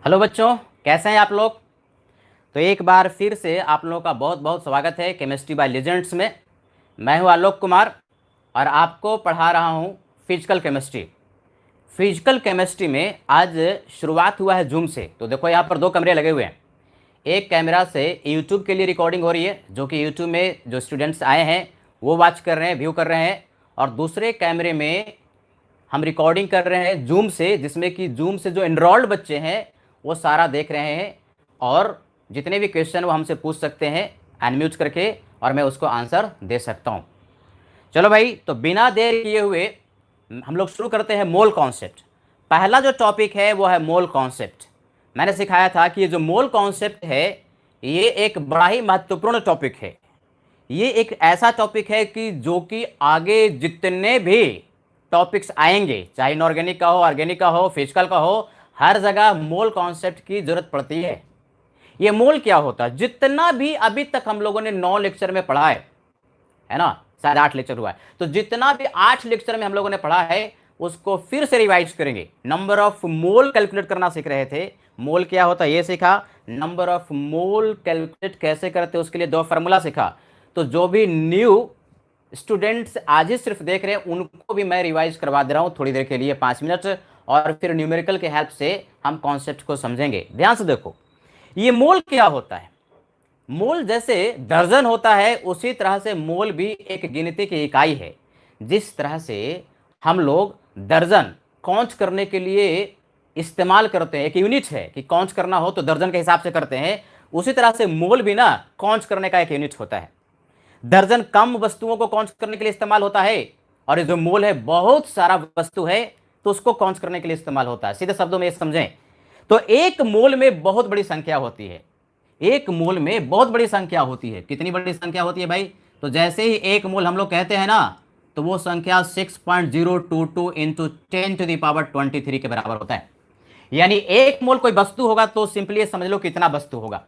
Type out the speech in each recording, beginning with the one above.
Hello बच्चों, कैसे हैं आप लोग। तो एक बार फिर से आप लोगों का बहुत बहुत स्वागत है केमिस्ट्री बाय लेजेंड्स में। मैं हूं आलोक कुमार और आपको पढ़ा रहा हूं फिजिकल केमिस्ट्री। फिजिकल केमिस्ट्री में आज शुरुआत हुआ है जूम से। तो देखो यहाँ पर दो कैमरे लगे हुए हैं। एक कैमरा से यूट्यूब के लिए रिकॉर्डिंग हो रही है, जो कि यूट्यूब में जो स्टूडेंट्स आए हैं वो वॉच कर रहे हैं, व्यू कर रहे हैं। और दूसरे कैमरे में हम रिकॉर्डिंग कर रहे हैं जूम से, जिसमें कि जूम से जो एनरोल्ड बच्चे हैं वो सारा देख रहे हैं। और जितने भी क्वेश्चन वो हमसे पूछ सकते हैं अनम्यूट करके, और मैं उसको आंसर दे सकता हूँ। चलो भाई, तो बिना देर किए हुए हम लोग शुरू करते हैं मोल कॉन्सेप्ट। पहला जो टॉपिक है वो है मोल कॉन्सेप्ट। मैंने सिखाया था कि ये जो मोल कॉन्सेप्ट है ये एक बड़ा ही महत्वपूर्ण टॉपिक है। ये एक ऐसा टॉपिक है कि जो कि आगे जितने भी टॉपिक्स आएंगे, चाहे इनऑर्गेनिक का हो, ऑर्गेनिक का हो, फिजिकल का हो, हर जगह मोल कॉन्सेप्ट की जरूरत पड़ती है। ये मोल क्या होता है, जितना भी अभी तक हम लोगों ने 9 लेक्चर में पढ़ा है ना, शायद 8 लेक्चर हुआ है, तो जितना भी 8 लेक्चर में हम लोगों ने पढ़ा है उसको फिर से रिवाइज करेंगे। नंबर ऑफ मोल कैलकुलेट करना सीख रहे थे। मोल क्या होता है ये सीखा। नंबर ऑफ मोल कैलकुलेट कैसे करते उसके लिए 2 फार्मूला सीखा। तो जो भी न्यू स्टूडेंट्स आज ही सिर्फ देख रहे हैं उनको भी मैं रिवाइज करवा दे रहा हूं थोड़ी देर के लिए, 5 मिनट। और फिर न्यूमेरिकल के हेल्प से हम कॉन्सेप्ट को समझेंगे। ध्यान से देखो, ये मोल क्या होता है। मोल जैसे दर्जन होता है उसी तरह से मोल भी एक गिनती की इकाई है। जिस तरह से हम लोग दर्जन काउंट करने के लिए इस्तेमाल करते हैं, एक यूनिट है कि काउंट करना हो तो दर्जन के हिसाब से करते हैं, उसी तरह से मोल भी ना काउंट करने का एक यूनिट होता है। दर्जन कम वस्तुओं को काउंट करने के लिए इस्तेमाल होता है, और ये जो मोल है बहुत सारा वस्तु है तो उसको काउंट करने के लिए इस्तेमाल होता है। सीधे शब्दों में समझें तो एक मोल में बहुत बड़ी संख्या होती है। एक मोल में बहुत बड़ी संख्या होती है। कितनी बड़ी संख्या होती है भाई, तो जैसे ही एक मोल हम लोग कहते हैं ना, तो वो संख्या 6.022 इंटू 10⁻23 के बराबर होता है। यानी एक मोल कोई वस्तु होगा तो सिंपली समझ लो कितना वस्तु होगा।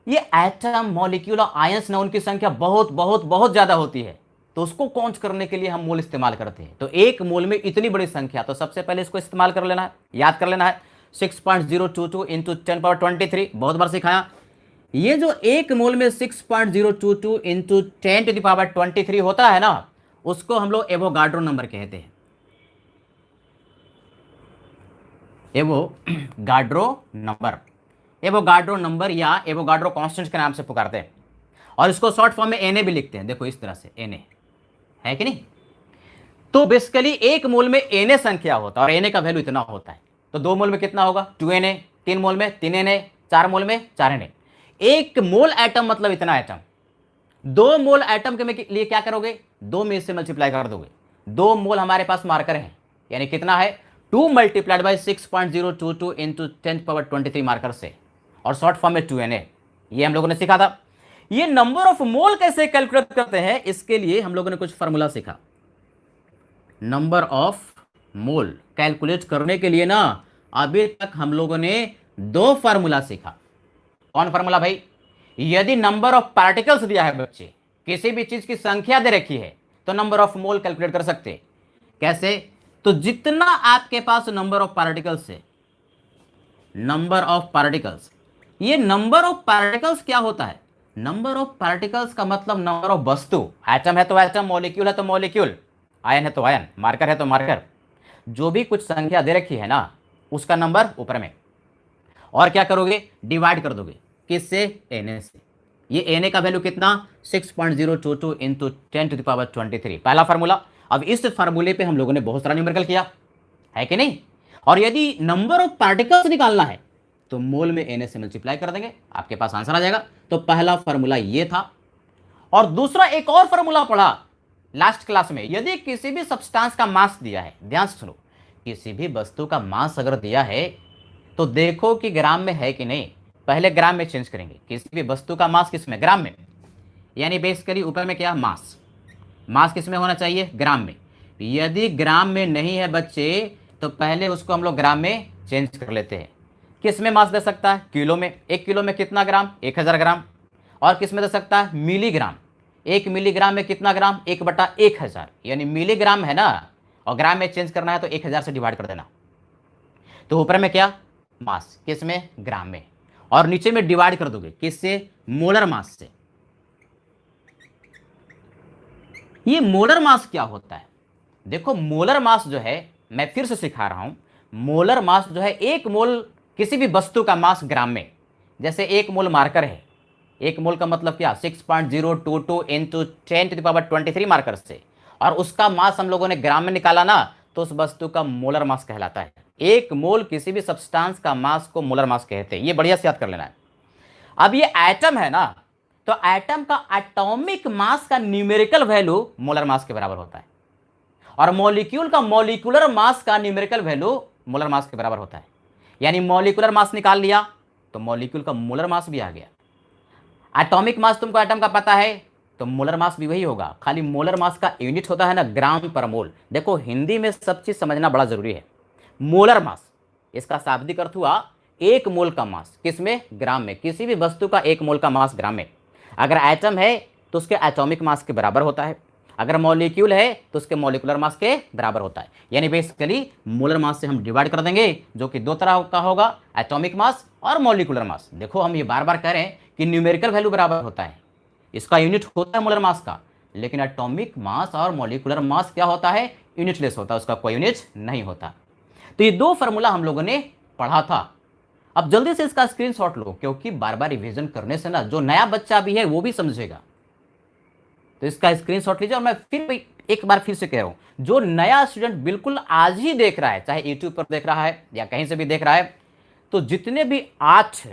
ये एटम, मॉलिक्यूल और आयंस ना, उनकी संख्या बहुत बहुत बहुत ज्यादा होती है, तो उसको काउंट करने के लिए हम मोल इस्तेमाल करते हैं। तो एक मोल में इतनी बड़ी संख्या, तो सबसे पहले इसको इस्तेमाल कर लेना है, याद कर लेना है। 6.022 इंटू 10⁻23 बहुत बार सिखाया। ये जो एक मोल में 6.022 इंटू 10⁻23 होता है ना, उसको हम लोग एवोगाड्रो नंबर कहते हैं। एवोगाड्रो नंबर, एवोगाड्रो नंबर या एवोगाड्रो कांस्टेंट के नाम से पुकारते हैं। और इसको शॉर्ट फॉर्म में एनए भी लिखते हैं। देखो इस तरह से एनए है कि नहीं। तो बेसिकली एक मोल में एनए संख्या होता है और एनए का वैल्यू इतना होता है। तो 2 मोल में कितना होगा, 2Na। 3 मोल में 3Na। 4 मोल में 4Na। एक मोल एटम मतलब इतना एटम। 2 मोल एटम के लिए क्या करोगे, 2 में इससे मल्टीप्लाई कर दोगे। 2 मोल हमारे पास मार्कर है, यानी कितना है 2 मल्टीप्लाइड बाई 6.022 इंटू 10⁻23 मार्कर से, और शॉर्ट फॉर्म में 2Na। ये हम लोगों ने सीखा था। ये नंबर ऑफ मोल कैसे कैलकुलेट करते हैं, इसके लिए हम लोगों ने कुछ फार्मूला सीखा। नंबर ऑफ मोल कैलकुलेट करने के लिए ना अभी तक हम लोगों ने 2 फार्मूला सीखा। कौन फार्मूला भाई, यदि नंबर ऑफ पार्टिकल्स दिया है बच्चे, किसी भी चीज की संख्या दे रखी है, तो नंबर ऑफ मोल कैलकुलेट कर सकते हैं। कैसे, तो जितना आपके पास नंबर ऑफ पार्टिकल्स है, नंबर ऑफ पार्टिकल्स, ये नंबर ऑफ पार्टिकल्स क्या होता है, नंबर ऑफ पार्टिकल्स का मतलब नंबर ऑफ वस्तु। एटम है तो एटम, मॉलिक्यूल है तो मॉलिक्यूल, आयन है तो आयन, मार्कर है तो मार्कर। जो भी कुछ संख्या दे रखी है ना, उसका नंबर ऊपर में, और क्या करोगे, डिवाइड कर दोगे किससे, एन से। ये एन का वैल्यू कितना, 6.022 इंटू 10⁻23, पहला फार्मूला। अब इस फार्मूले पे हम लोगों ने बहुत सारा न्यूमेरिकल किया है कि नहीं। और यदि नंबर ऑफ पार्टिकल्स निकालना है तो मोल में एन से मल्टीप्लाई कर देंगे, आपके पास आंसर आ जाएगा। तो पहला फार्मूला ये था। और दूसरा एक और फार्मूला पढ़ा लास्ट क्लास में। यदि किसी भी सब्सटेंस का मास दिया है, ध्यान से सुनो, किसी भी वस्तु का मास अगर दिया है तो देखो कि ग्राम में है कि नहीं। पहले ग्राम में चेंज करेंगे। किसी भी वस्तु का मास किस में, ग्राम में। यानी बेसिकली ऊपर में क्या, मास। मास किस में होना चाहिए, ग्राम में। यदि ग्राम में नहीं है बच्चे तो पहले उसको हम लोग ग्राम में चेंज कर लेते हैं। किस में मास दे सकता है, किलो में। 1 किलो में कितना ग्राम, 1000 ग्राम। और किस में दे सकता है, मिलीग्राम। 1 मिलीग्राम में कितना ग्राम, 1/1000, यानी मिलीग्राम है ना, और ग्राम में चेंज करना है तो 1000 से डिवाइड कर देना। तो ऊपर में क्या, मास, किसमें? ग्राम में। और नीचे में डिवाइड कर दोगे किससे? मोलर मास से। ये मोलर मास क्या होता है? देखो मोलर मास जो है, मैं फिर से सिखा रहा हूं, मोलर मास जो है एक मोल किसी भी वस्तु का मास ग्राम में। जैसे एक मोल मार्कर है, एक मोल का मतलब क्या? 6.022 इंटू 10⁻23 मार्कर से, और उसका मास हम लोगों ने ग्राम में निकाला ना, तो उस वस्तु का मोलर मास कहलाता है। एक मोल किसी भी सब्सटेंस का मास को मोलर मास कहते हैं। ये बढ़िया से याद कर लेना है। अब ये एटम है ना, तो एटम का एटॉमिक मास का न्यूमेरिकल वैल्यू मोलर मास के बराबर होता है, और मॉलिक्यूल का मॉलिक्यूलर मास का न्यूमेरिकल वैल्यू मोलर मास के बराबर होता है। यानी मॉलिक्यूलर मास निकाल लिया तो मॉलिक्यूल का मोलर मास भी आ गया। एटॉमिक मास तुमको एटम का पता है, तो मोलर मास भी वही होगा, खाली मोलर मास का यूनिट होता है ना ग्राम पर मोल। देखो हिंदी में सब चीज समझना बड़ा जरूरी है। मोलर मास, इसका शाब्दिक अर्थ हुआ एक मोल का मास, किसमें? ग्राम में। किसी भी वस्तु का एक मोल का मास ग्राम में। अगर एटम है तो उसके एटॉमिक मास के बराबर होता है, अगर मॉलिक्यूल है तो उसके मॉलिक्यूलर मास के बराबर होता है। यानी बेसिकली मोलर मास से हम डिवाइड कर देंगे, जो कि दो तरह का होगा, एटॉमिक मास और मॉलिक्यूलर मास। देखो हम ये बार बार कह रहे हैं कि न्यूमेरिकल वैल्यू बराबर होता है, इसका यूनिट होता है मोलर मास का, लेकिन एटॉमिक मास और मॉलिक्यूलर मास क्या होता है? यूनिटलेस होता है, उसका कोई यूनिट नहीं होता। तो ये दो फार्मूला हम लोगों ने पढ़ा था। अब जल्दी से इसका स्क्रीनशॉट लो, क्योंकि बार बार रिवीजन करने से ना जो नया बच्चा भी है वो भी समझेगा। तो इसका स्क्रीनशॉट लीजिए। और मैं फिर भी एक बार फिर से कह रहा हूं, जो नया स्टूडेंट बिल्कुल आज ही देख रहा है, चाहे यूट्यूब पर देख रहा है या कहीं से भी देख रहा है, तो जितने भी 8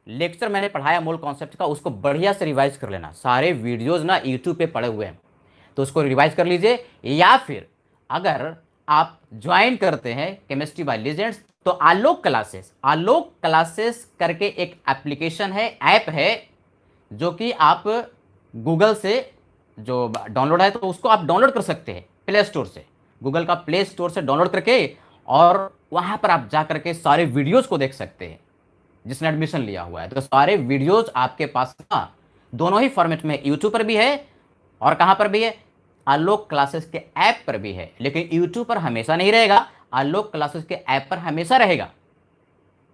लेक्चर मैंने पढ़ाया मूल कॉन्सेप्ट का, उसको बढ़िया से रिवाइज कर लेना। सारे वीडियोज ना यूट्यूब पे पड़े हुए हैं, तो उसको रिवाइज कर लीजिए। या फिर अगर आप ज्वाइन करते हैं केमिस्ट्री बाय लीजेंड्स, तो आलोक क्लासेस, आलोक क्लासेस करके एक एप्लीकेशन है, ऐप है, जो कि आप गूगल से जो डाउनलोड है, तो उसको आप डाउनलोड कर सकते हैं प्ले स्टोर से, गूगल का प्ले स्टोर से डाउनलोड करके, और वहां पर आप जा करके सारे वीडियोस को देख सकते हैं। जिसने एडमिशन लिया हुआ है तो सारे वीडियोस आपके पास ना दोनों ही फॉर्मेट में, यूट्यूब पर भी है और कहां पर भी है? आलोक क्लासेस के ऐप पर भी है। लेकिन यूट्यूब पर हमेशा नहीं रहेगा, आलोक क्लासेस के ऐप पर हमेशा रहेगा।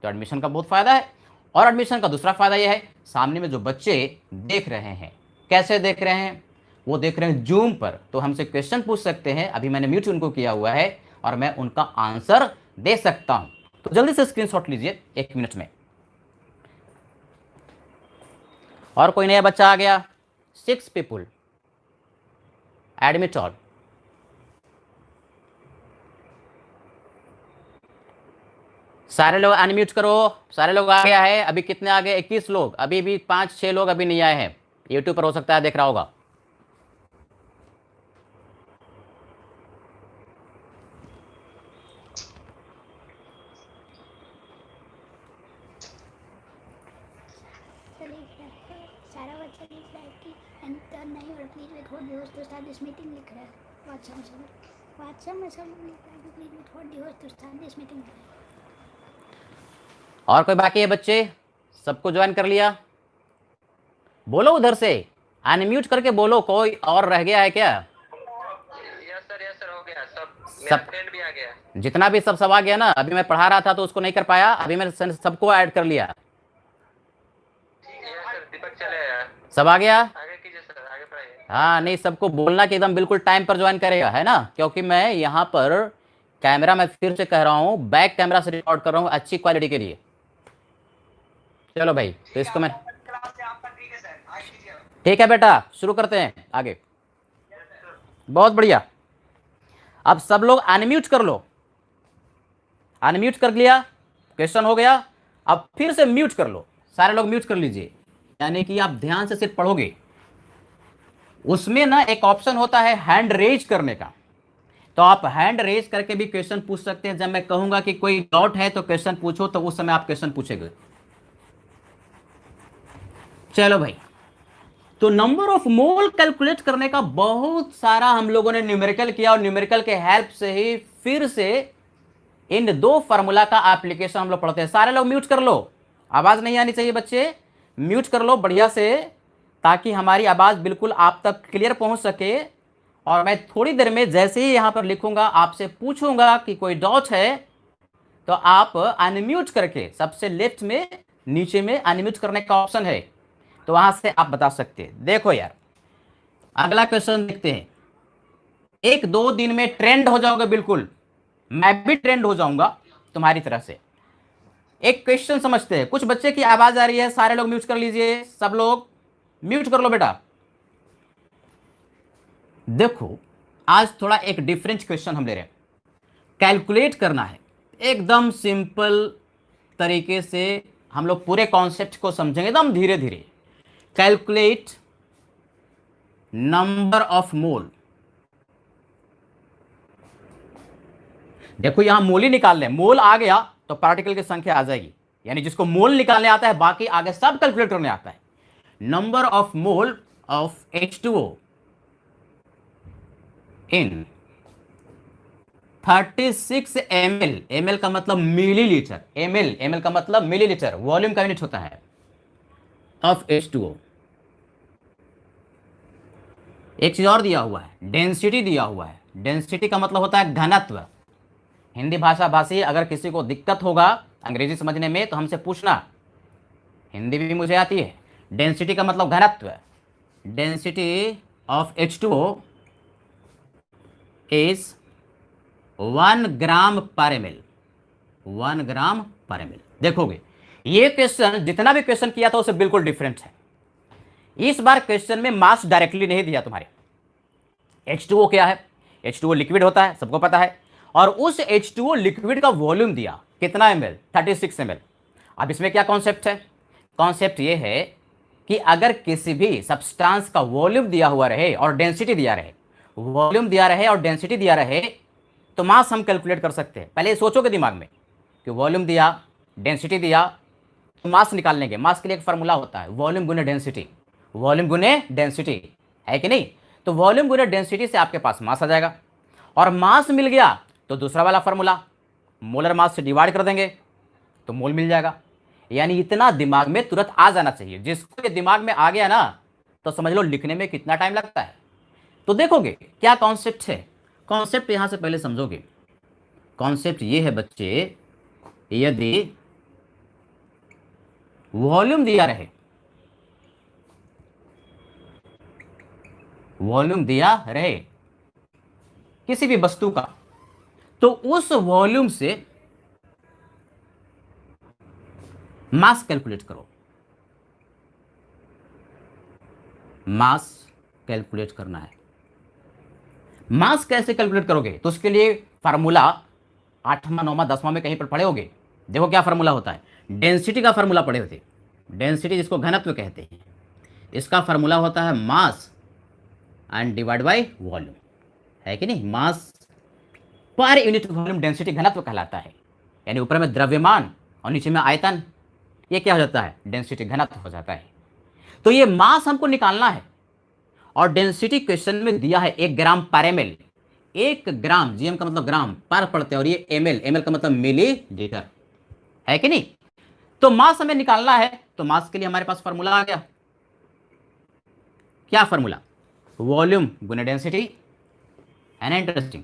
तो एडमिशन का बहुत फायदा है। और एडमिशन का दूसरा फायदा यह है, सामने में जो बच्चे देख रहे हैं, कैसे देख रहे हैं? वो देख रहे हैं जूम पर, तो हमसे क्वेश्चन पूछ सकते हैं। अभी मैंने म्यूट उनको किया हुआ है और मैं उनका आंसर दे सकता हूं। तो जल्दी से स्क्रीनशॉट लीजिए 1 मिनट में। और कोई नया बच्चा आ गया? 6 पीपुल, एडमिट ऑल। सारे लोग अनम्यूट करो। सारे लोग आ गया है। अभी कितने आ गए? 21 लोग। अभी भी 5-6 लोग अभी नहीं आए हैं। यूट्यूब पर हो सकता है देख रहा होगा। सारा बच्चा लिख रहा है कि एंटर नहीं, और please with hold the host to start this meeting लिख रहा है। व्हाट्सएप में सब लिख रहा है कि please with hold the host to start this meeting. और कोई बाकी है बच्चे? सबको ज्वाइन कर लिया? बोलो उधर से, अनम्यूट करके बोलो। कोई और रह गया है क्या? यस सर हो गया सब। सब मेरा फ्रेंड भी आ गया। जितना भी सब आ गया ना। अभी मैं पढ़ा रहा था तो उसको नहीं कर पाया, अभी मैंने सबको ऐड कर लिया। यस सर, दीपक चले आया। सब आ गया? आगे कीजिए सर, आगे पढ़ाइए। हाँ, नहीं सबको बोलना कि एकदम बिल्कुल टाइम पर ज्वाइन करेगा, है ना? क्योंकि मैं यहाँ पर कैमरा, मैं फिर से कह रहा हूँ, बैक कैमरा से रिकॉर्ड कर रहा हूँ अच्छी क्वालिटी के लिए। चलो भाई, तो इसको मैं, ठीक है बेटा, शुरू करते हैं आगे। बहुत बढ़िया। अब सब लोग अनम्यूट कर लो। अनम्यूट कर लिया, क्वेश्चन हो गया। अब फिर से म्यूट कर लो। सारे लोग म्यूट कर लीजिए, यानी कि आप ध्यान से सिर्फ पढ़ोगे। उसमें ना एक ऑप्शन होता है हैंड रेज करने का, तो आप हैंड रेज करके भी क्वेश्चन पूछ सकते हैं। जब मैं कहूंगा कि कोई डाउट है तो क्वेश्चन पूछो, तो उस समय आप क्वेश्चन पूछेंगे। चलो भाई, तो नंबर ऑफ मोल कैलकुलेट करने का बहुत सारा हम लोगों ने न्यूमेरिकल किया, और न्यूमेरिकल के हेल्प से ही फिर से इन दो फार्मूला का एप्लीकेशन हम लोग पढ़ते हैं। सारे लोग म्यूट कर लो, आवाज नहीं आनी चाहिए बच्चे, म्यूट कर लो बढ़िया से, ताकि हमारी आवाज बिल्कुल आप तक क्लियर पहुंच सके। और मैं थोड़ी देर में जैसे ही यहां पर लिखूंगा आपसे पूछूंगा कि कोई डाउट है, तो आप अनम्यूट करके, सबसे लेफ्ट में नीचे में अनम्यूट करने का ऑप्शन है, तो वहां से आप बता सकते हैं। देखो यार, अगला क्वेश्चन देखते हैं। एक दो दिन में ट्रेंड हो जाओगे, बिल्कुल मैं भी ट्रेंड हो जाऊंगा तुम्हारी तरह से। एक क्वेश्चन समझते हैं। कुछ बच्चे की आवाज आ रही है, सारे लोग म्यूट कर लीजिए, सब लोग म्यूट कर लो बेटा। देखो, आज थोड़ा एक डिफरेंट क्वेश्चन हम ले रहे हैं, कैलकुलेट करना है एकदम सिंपल तरीके से। हम लोग पूरे कॉन्सेप्ट को समझेंगे एकदम धीरे धीरे। Calculate number of mole. देखो यहां मोल ही निकाल लें, मोल आ गया तो पार्टिकल की संख्या आ जाएगी, यानी जिसको मोल निकालने आता है बाकी आगे सब कैलकुलेट करने आता है। Number of mole of H2O in 36 ml, ml का मतलब मिलीलीटर, ml का मतलब मिलीलीटर, वॉल्यूम का यूनिट होता है, ऑफ H2O। एक चीज और दिया हुआ है, डेंसिटी दिया हुआ है। डेंसिटी का मतलब होता है घनत्व। हिंदी भाषा भाषी अगर किसी को दिक्कत होगा अंग्रेजी समझने में तो हमसे पूछना, हिंदी भी मुझे आती है। डेंसिटी का मतलब घनत्व। डेंसिटी ऑफ H2O इज 1 ग्राम पर ml, 1 ग्राम पर ml। देखोगे ये क्वेश्चन जितना भी क्वेश्चन किया था उससे बिल्कुल डिफरेंट है। इस बार क्वेश्चन में मास डायरेक्टली नहीं दिया तुम्हारे। H2O क्या है? H2O लिक्विड होता है, सबको पता है, और उस H2O लिक्विड का वॉल्यूम दिया कितना ml? 36 ml। अब इसमें क्या कॉन्सेप्ट है? कॉन्सेप्ट ये है कि अगर किसी भी सब्सटेंस का वॉल्यूम दिया हुआ रहे और डेंसिटी दिया रहे, वॉल्यूम दिया रहे और डेंसिटी दिया रहे, तो मास हम कैलकुलेट कर सकते हैं। पहले सोचोगे दिमाग में कि वॉल्यूम दिया, डेंसिटी दिया, तो मास निकाल लेंगे। मास के लिए एक फार्मूला होता है, वॉल्यूम गुने डेंसिटी, वॉल्यूम गुने डेंसिटी, है कि नहीं? तो वॉल्यूम गुने डेंसिटी से आपके पास मास आ जाएगा, और मास मिल गया तो दूसरा वाला फार्मूला मोलर मास से डिवाइड कर देंगे तो मोल मिल जाएगा। यानी इतना दिमाग में तुरंत आ जाना चाहिए। जिसको ये दिमाग में आ गया ना, तो समझ लो लिखने में कितना टाइम लगता है। तो देखोगे क्या कॉन्सेप्ट है। कॉन्सेप्ट यहां से पहले समझोगे। कॉन्सेप्ट ये है बच्चे, यदि वॉल्यूम दिया रहे, वॉल्यूम दिया रहे किसी भी वस्तु का, तो उस वॉल्यूम से मास कैलकुलेट करो। मास कैलकुलेट करना है। मास कैसे कैलकुलेट करोगे? तो उसके लिए फार्मूला 8वां 9वां 10वां में कहीं पर पढ़े होगे। देखो क्या फार्मूला होता है। डेंसिटी का फार्मूला पढ़े होते। डेंसिटी जिसको घनत्व कहते हैं, इसका फार्मूला होता है mass and divide by volume, है कि नहीं? मास पर यूनिट वॉल्यूम डेंसिटी घनत्व कहलाता है। यानी ऊपर में द्रव्यमान और नीचे में आयतन, ये क्या हो जाता है? डेंसिटी घनत्व हो जाता है। तो ये मास हमको निकालना है, और डेंसिटी क्वेश्चन में दिया है 1 ग्राम पर ml। 1 ग्राम, जीएम का मतलब ग्राम, पर पढ़ते हैं, और ये ml, ml का मतलब मिलीलीटर, है कि नहीं? तो मास हमें निकालना है, तो मास के लिए हमारे पास फॉर्मूला आ गया। क्या फॉर्मूला? वॉल्यूम गुने डेंसिटी, है ना? इंटरेस्टिंग।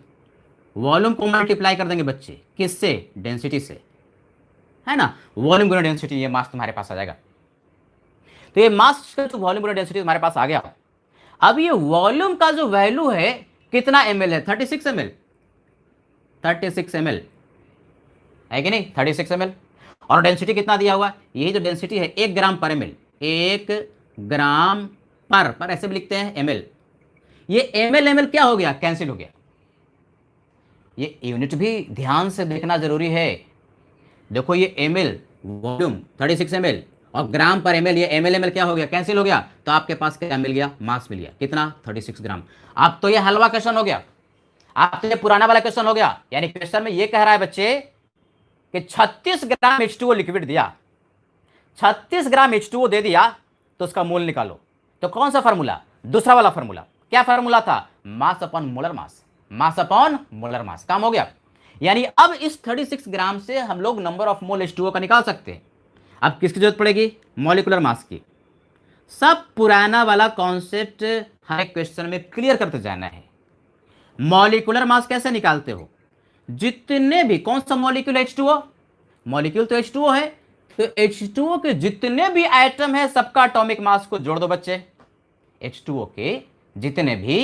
वॉल्यूम को मल्टीप्लाई कर देंगे बच्चे, किससे? डेंसिटी से, है ना? वॉल्यूम गुना डेंसिटी, ये मास तुम्हारे पास आ जाएगा। तो ये मास का जो वॉल्यूम गुना डेंसिटी तुम्हारे पास आ गया। अब ये वॉल्यूम का जो वैल्यू है कितना ml है? 36 ml, 36 ml, है कि नहीं? 36 ml। और डेंसिटी कितना दिया हुआ है? यही जो डेंसिटी है 1 ग्राम पर ml, 1 ग्राम पर ऐसे भी लिखते हैं ml। ये ml क्या हो गया? कैंसिल हो गया। ये यूनिट भी ध्यान से देखना जरूरी है। देखो ये ml वॉल्यूम 36 ml, और ग्राम पर ml, ये ml क्या हो गया? कैंसिल हो गया। तो आपके पास क्या मिल गया? मास मिल गया। कितना? 36 ग्राम। अब तो ये हलवा क्वेश्चन हो गया, अब तो ये पुराना वाला क्वेश्चन हो गया। यानी क्वेश्चन में ये कह रहा है बच्चे कि 36 ग्राम H2O लिक्विड दिया, 36 ग्राम H2O दे दिया, तो उसका मोल निकालो। तो कौन सा फार्मूला? दूसरा वाला फार्मूला। क्या फार्मूला था? Mass upon molar mass, mass upon molar mass. काम हो गया। यानी अब इस 36 ग्राम से हम लोग नंबर ऑफ मोल H2O का निकाल सकते हैं। अब किसकी जरूरत पड़ेगी? मॉलिक्यूलर मास की। सब पुराना वाला कॉन्सेप्ट हर एक क्वेश्चन में क्लियर करते जाना है। मॉलिक्यूलर मास कैसे निकालते हो? जितने भी, कौन सा मॉलिक्यूल H2O, मॉलिक्यूल तो H2O है, तो H2O के जितने भी एटम है सबका एटॉमिक मास को जोड़ दो बच्चे। H2O के जितने भी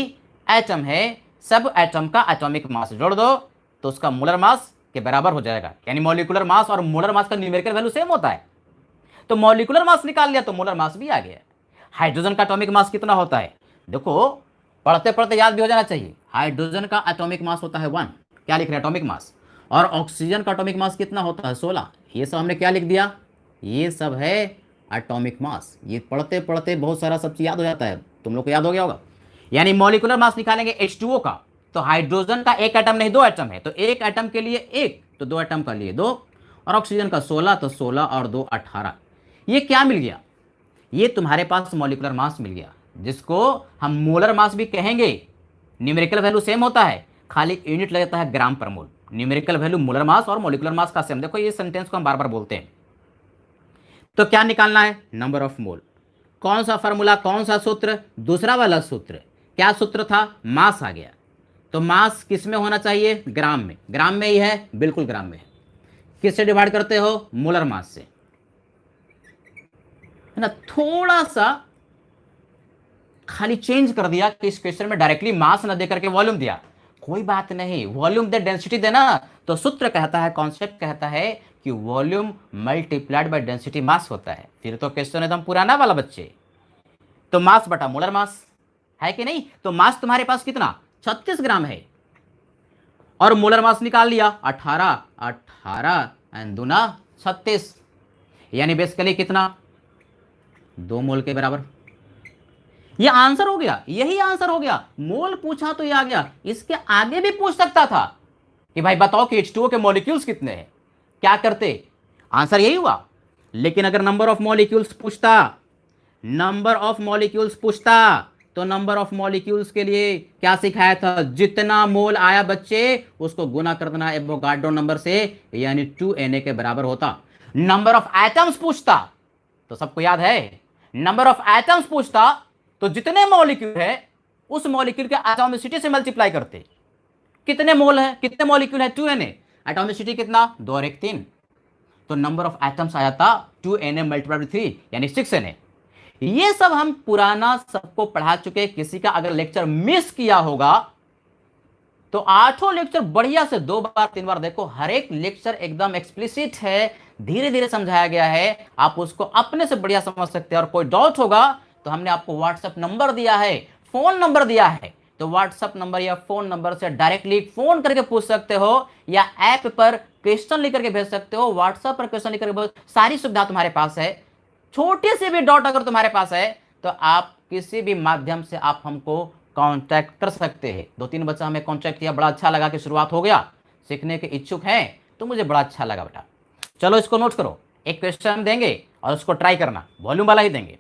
एटम है सब एटम का एटॉमिक मास जोड़ दो तो उसका मोलर मास के बराबर हो जाएगा। यानी मॉलिक्यूलर मास और मोलर मास का न्यूमेरिकल वैल्यू सेम होता है, तो मॉलिक्यूलर मास निकाल लिया तो मोलर मास भी आ गया। हाइड्रोजन का एटॉमिक मास कितना होता है, देखो पढ़ते पढ़ते याद भी हो जाना चाहिए। हाइड्रोजन का एटॉमिक मास होता है 1, क्या लिख रहे हैं एटॉमिक मास, और ऑक्सीजन का एटॉमिक मास कितना होता है 16। ये सब हमने क्या लिख दिया, ये सब है एटॉमिक मास। ये पढ़ते पढ़ते बहुत सारा सब चीज याद हो जाता है, तुम लोग को याद हो गया होगा। यानी मॉलिक्यूलर मास निकालेंगे H2O का, तो हाइड्रोजन का एक एटम नहीं 2 एटम है, तो एक एटम के लिए 1, तो 2 एटम का लिए 2, और ऑक्सीजन का 16, तो 16 और 2 18। ये क्या मिल गया, ये तुम्हारे पास मॉलिक्यूलर मास मिल गया, जिसको हम मोलर मास भी कहेंगे। न्यूमेरिकल वैल्यू सेम होता है, खाली यूनिट लगता है ग्राम पर मोल। न्यूमेरिकल वैल्यू मोलर मास और मॉलिक्यूलर मास का सेम। देखो ये सेंटेंस को हम बार बार बोलते हैं। तो क्या निकालना है, नंबर ऑफ मोल। कौन सा फार्मूला, कौन सा सूत्र, दूसरा वाला सूत्र। क्या सूत्र था, मास आ गया, तो मास किस में होना चाहिए, ग्राम में। ग्राम में ही है, बिल्कुल ग्राम में है। किससे डिवाइड करते हो, मोलर मास से, है ना। थोड़ा सा खाली चेंज कर दिया कि इस क्वेश्चन में डायरेक्टली मास ना देकर के वॉल्यूम दिया, कोई बात नहीं, वॉल्यूम दे डेंसिटी देना। तो सूत्र कहता है, कॉन्सेप्ट कहता है कि volume multiplied by density mass होता है। फिर तो क्वेश्चन एकदम पुराना वाला बच्चे। तो मास बटा मोलर मास है कि नहीं, तो मास तुम्हारे पास कितना 36 ग्राम है, और मोलर मास निकाल लिया 18, 18 एंड दूना 36, यानी बेसिकली कितना 2 मोल के बराबर। ये आंसर हो गया, यही आंसर हो गया। मोल पूछा तो ये आ गया, इसके आगे भी पूछ सकता था कि भाई बताओ कि H2O के मॉलिक्यूल्स कितने हैं, क्या करते, आंसर यही हुआ। लेकिन अगर नंबर ऑफ मॉलिक्यूल्स पूछता, नंबर ऑफ मॉलिक्यूल्स पूछता, तो नंबर ऑफ मॉलिक्यूल्स के लिए क्या सिखाया था, जितना मोल आया बच्चे उसको गुना कर देना एवोगाड्रो नंबर से, यानी 2Na के बराबर होता। नंबर ऑफ एटम्स पूछता तो सबको याद है, नंबर ऑफ एटम्स पूछता तो जितने मॉलिक्यूल है उस मॉलिक्यूल के एटॉमिसिटी से मल्टीप्लाई करते। कितने मोल है, कितने मॉलिक्यूल है 2Na, एटॉमिसिटी कितना 2 और 1 3, तो नंबर ऑफ एटम्स आया था 2Na मल्टीप्लाइड बाय 3 यानी 6Na। ये सब हम पुराना सबको पढ़ा चुके। किसी का अगर लेक्चर मिस किया होगा तो 8 लेक्चर बढ़िया से 2 बार 3 बार देखो, हर एक लेक्चर एकदम एक्सप्लिसिट है, धीरे धीरे समझाया गया है, आप उसको अपने से बढ़िया समझ सकते हैं। और कोई डाउट होगा तो हमने आपको व्हाट्सएप नंबर दिया है, फोन नंबर दिया है, तो व्हाट्सएप नंबर या फोन नंबर से डायरेक्टली फोन करके पूछ सकते हो, या ऐप पर क्वेश्चन लिख करके भेज सकते हो, व्हाट्सएप पर क्वेश्चन लिख करके, सारी सुविधा तुम्हारे पास है। छोटे से भी डाउट अगर तुम्हारे पास है तो आप किसी भी माध्यम से आप हमको कांटेक्ट कर सकते हैं। 2-3 बच्चा हमें कांटेक्ट किया, बड़ा अच्छा लगा कि शुरुआत हो गया, सीखने के इच्छुक हैं, तो मुझे बड़ा अच्छा लगा बेटा। चलो इसको नोट करो, एक क्वेश्चन देंगे और उसको ट्राई करना, वॉल्यूम वाला ही देंगे,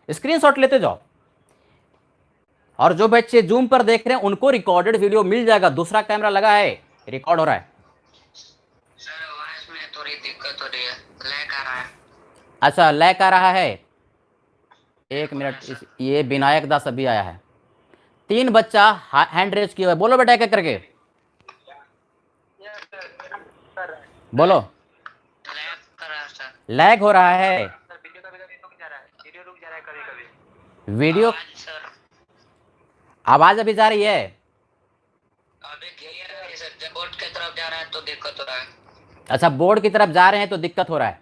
स्क्रीनशॉट लेते जाओ। और जो बच्चे जूम पर देख रहे हैं उनको रिकॉर्डेड वीडियो मिल जाएगा, दूसरा कैमरा लगा है, रिकॉर्ड हो रहा है। सर वॉइस में थोड़ी दिक्कत हो रही है, लैग आ रहा है। अच्छा लैग आ रहा है, 1 मिनट। ये विनायक दास अभी आया है। 3 बच्चा हैंड रेज किया हुआ है, बोलो बेटा एक एक करके बोलो। लैग कर रहा है सर। लैग हो रहा है, वीडियो कभी कभी रुक जा रहा है, वीडियो रुक जा रहा है कभी कभी। वीडियो सर आवाज अभी जा रही है। अभी क्लियर है सर, जब बोर्ड की तरफ जा रहा है तो दिक्कत हो रहा है। अच्छा बोर्ड की तरफ जा रहे हैं तो दिक्कत हो रहा है।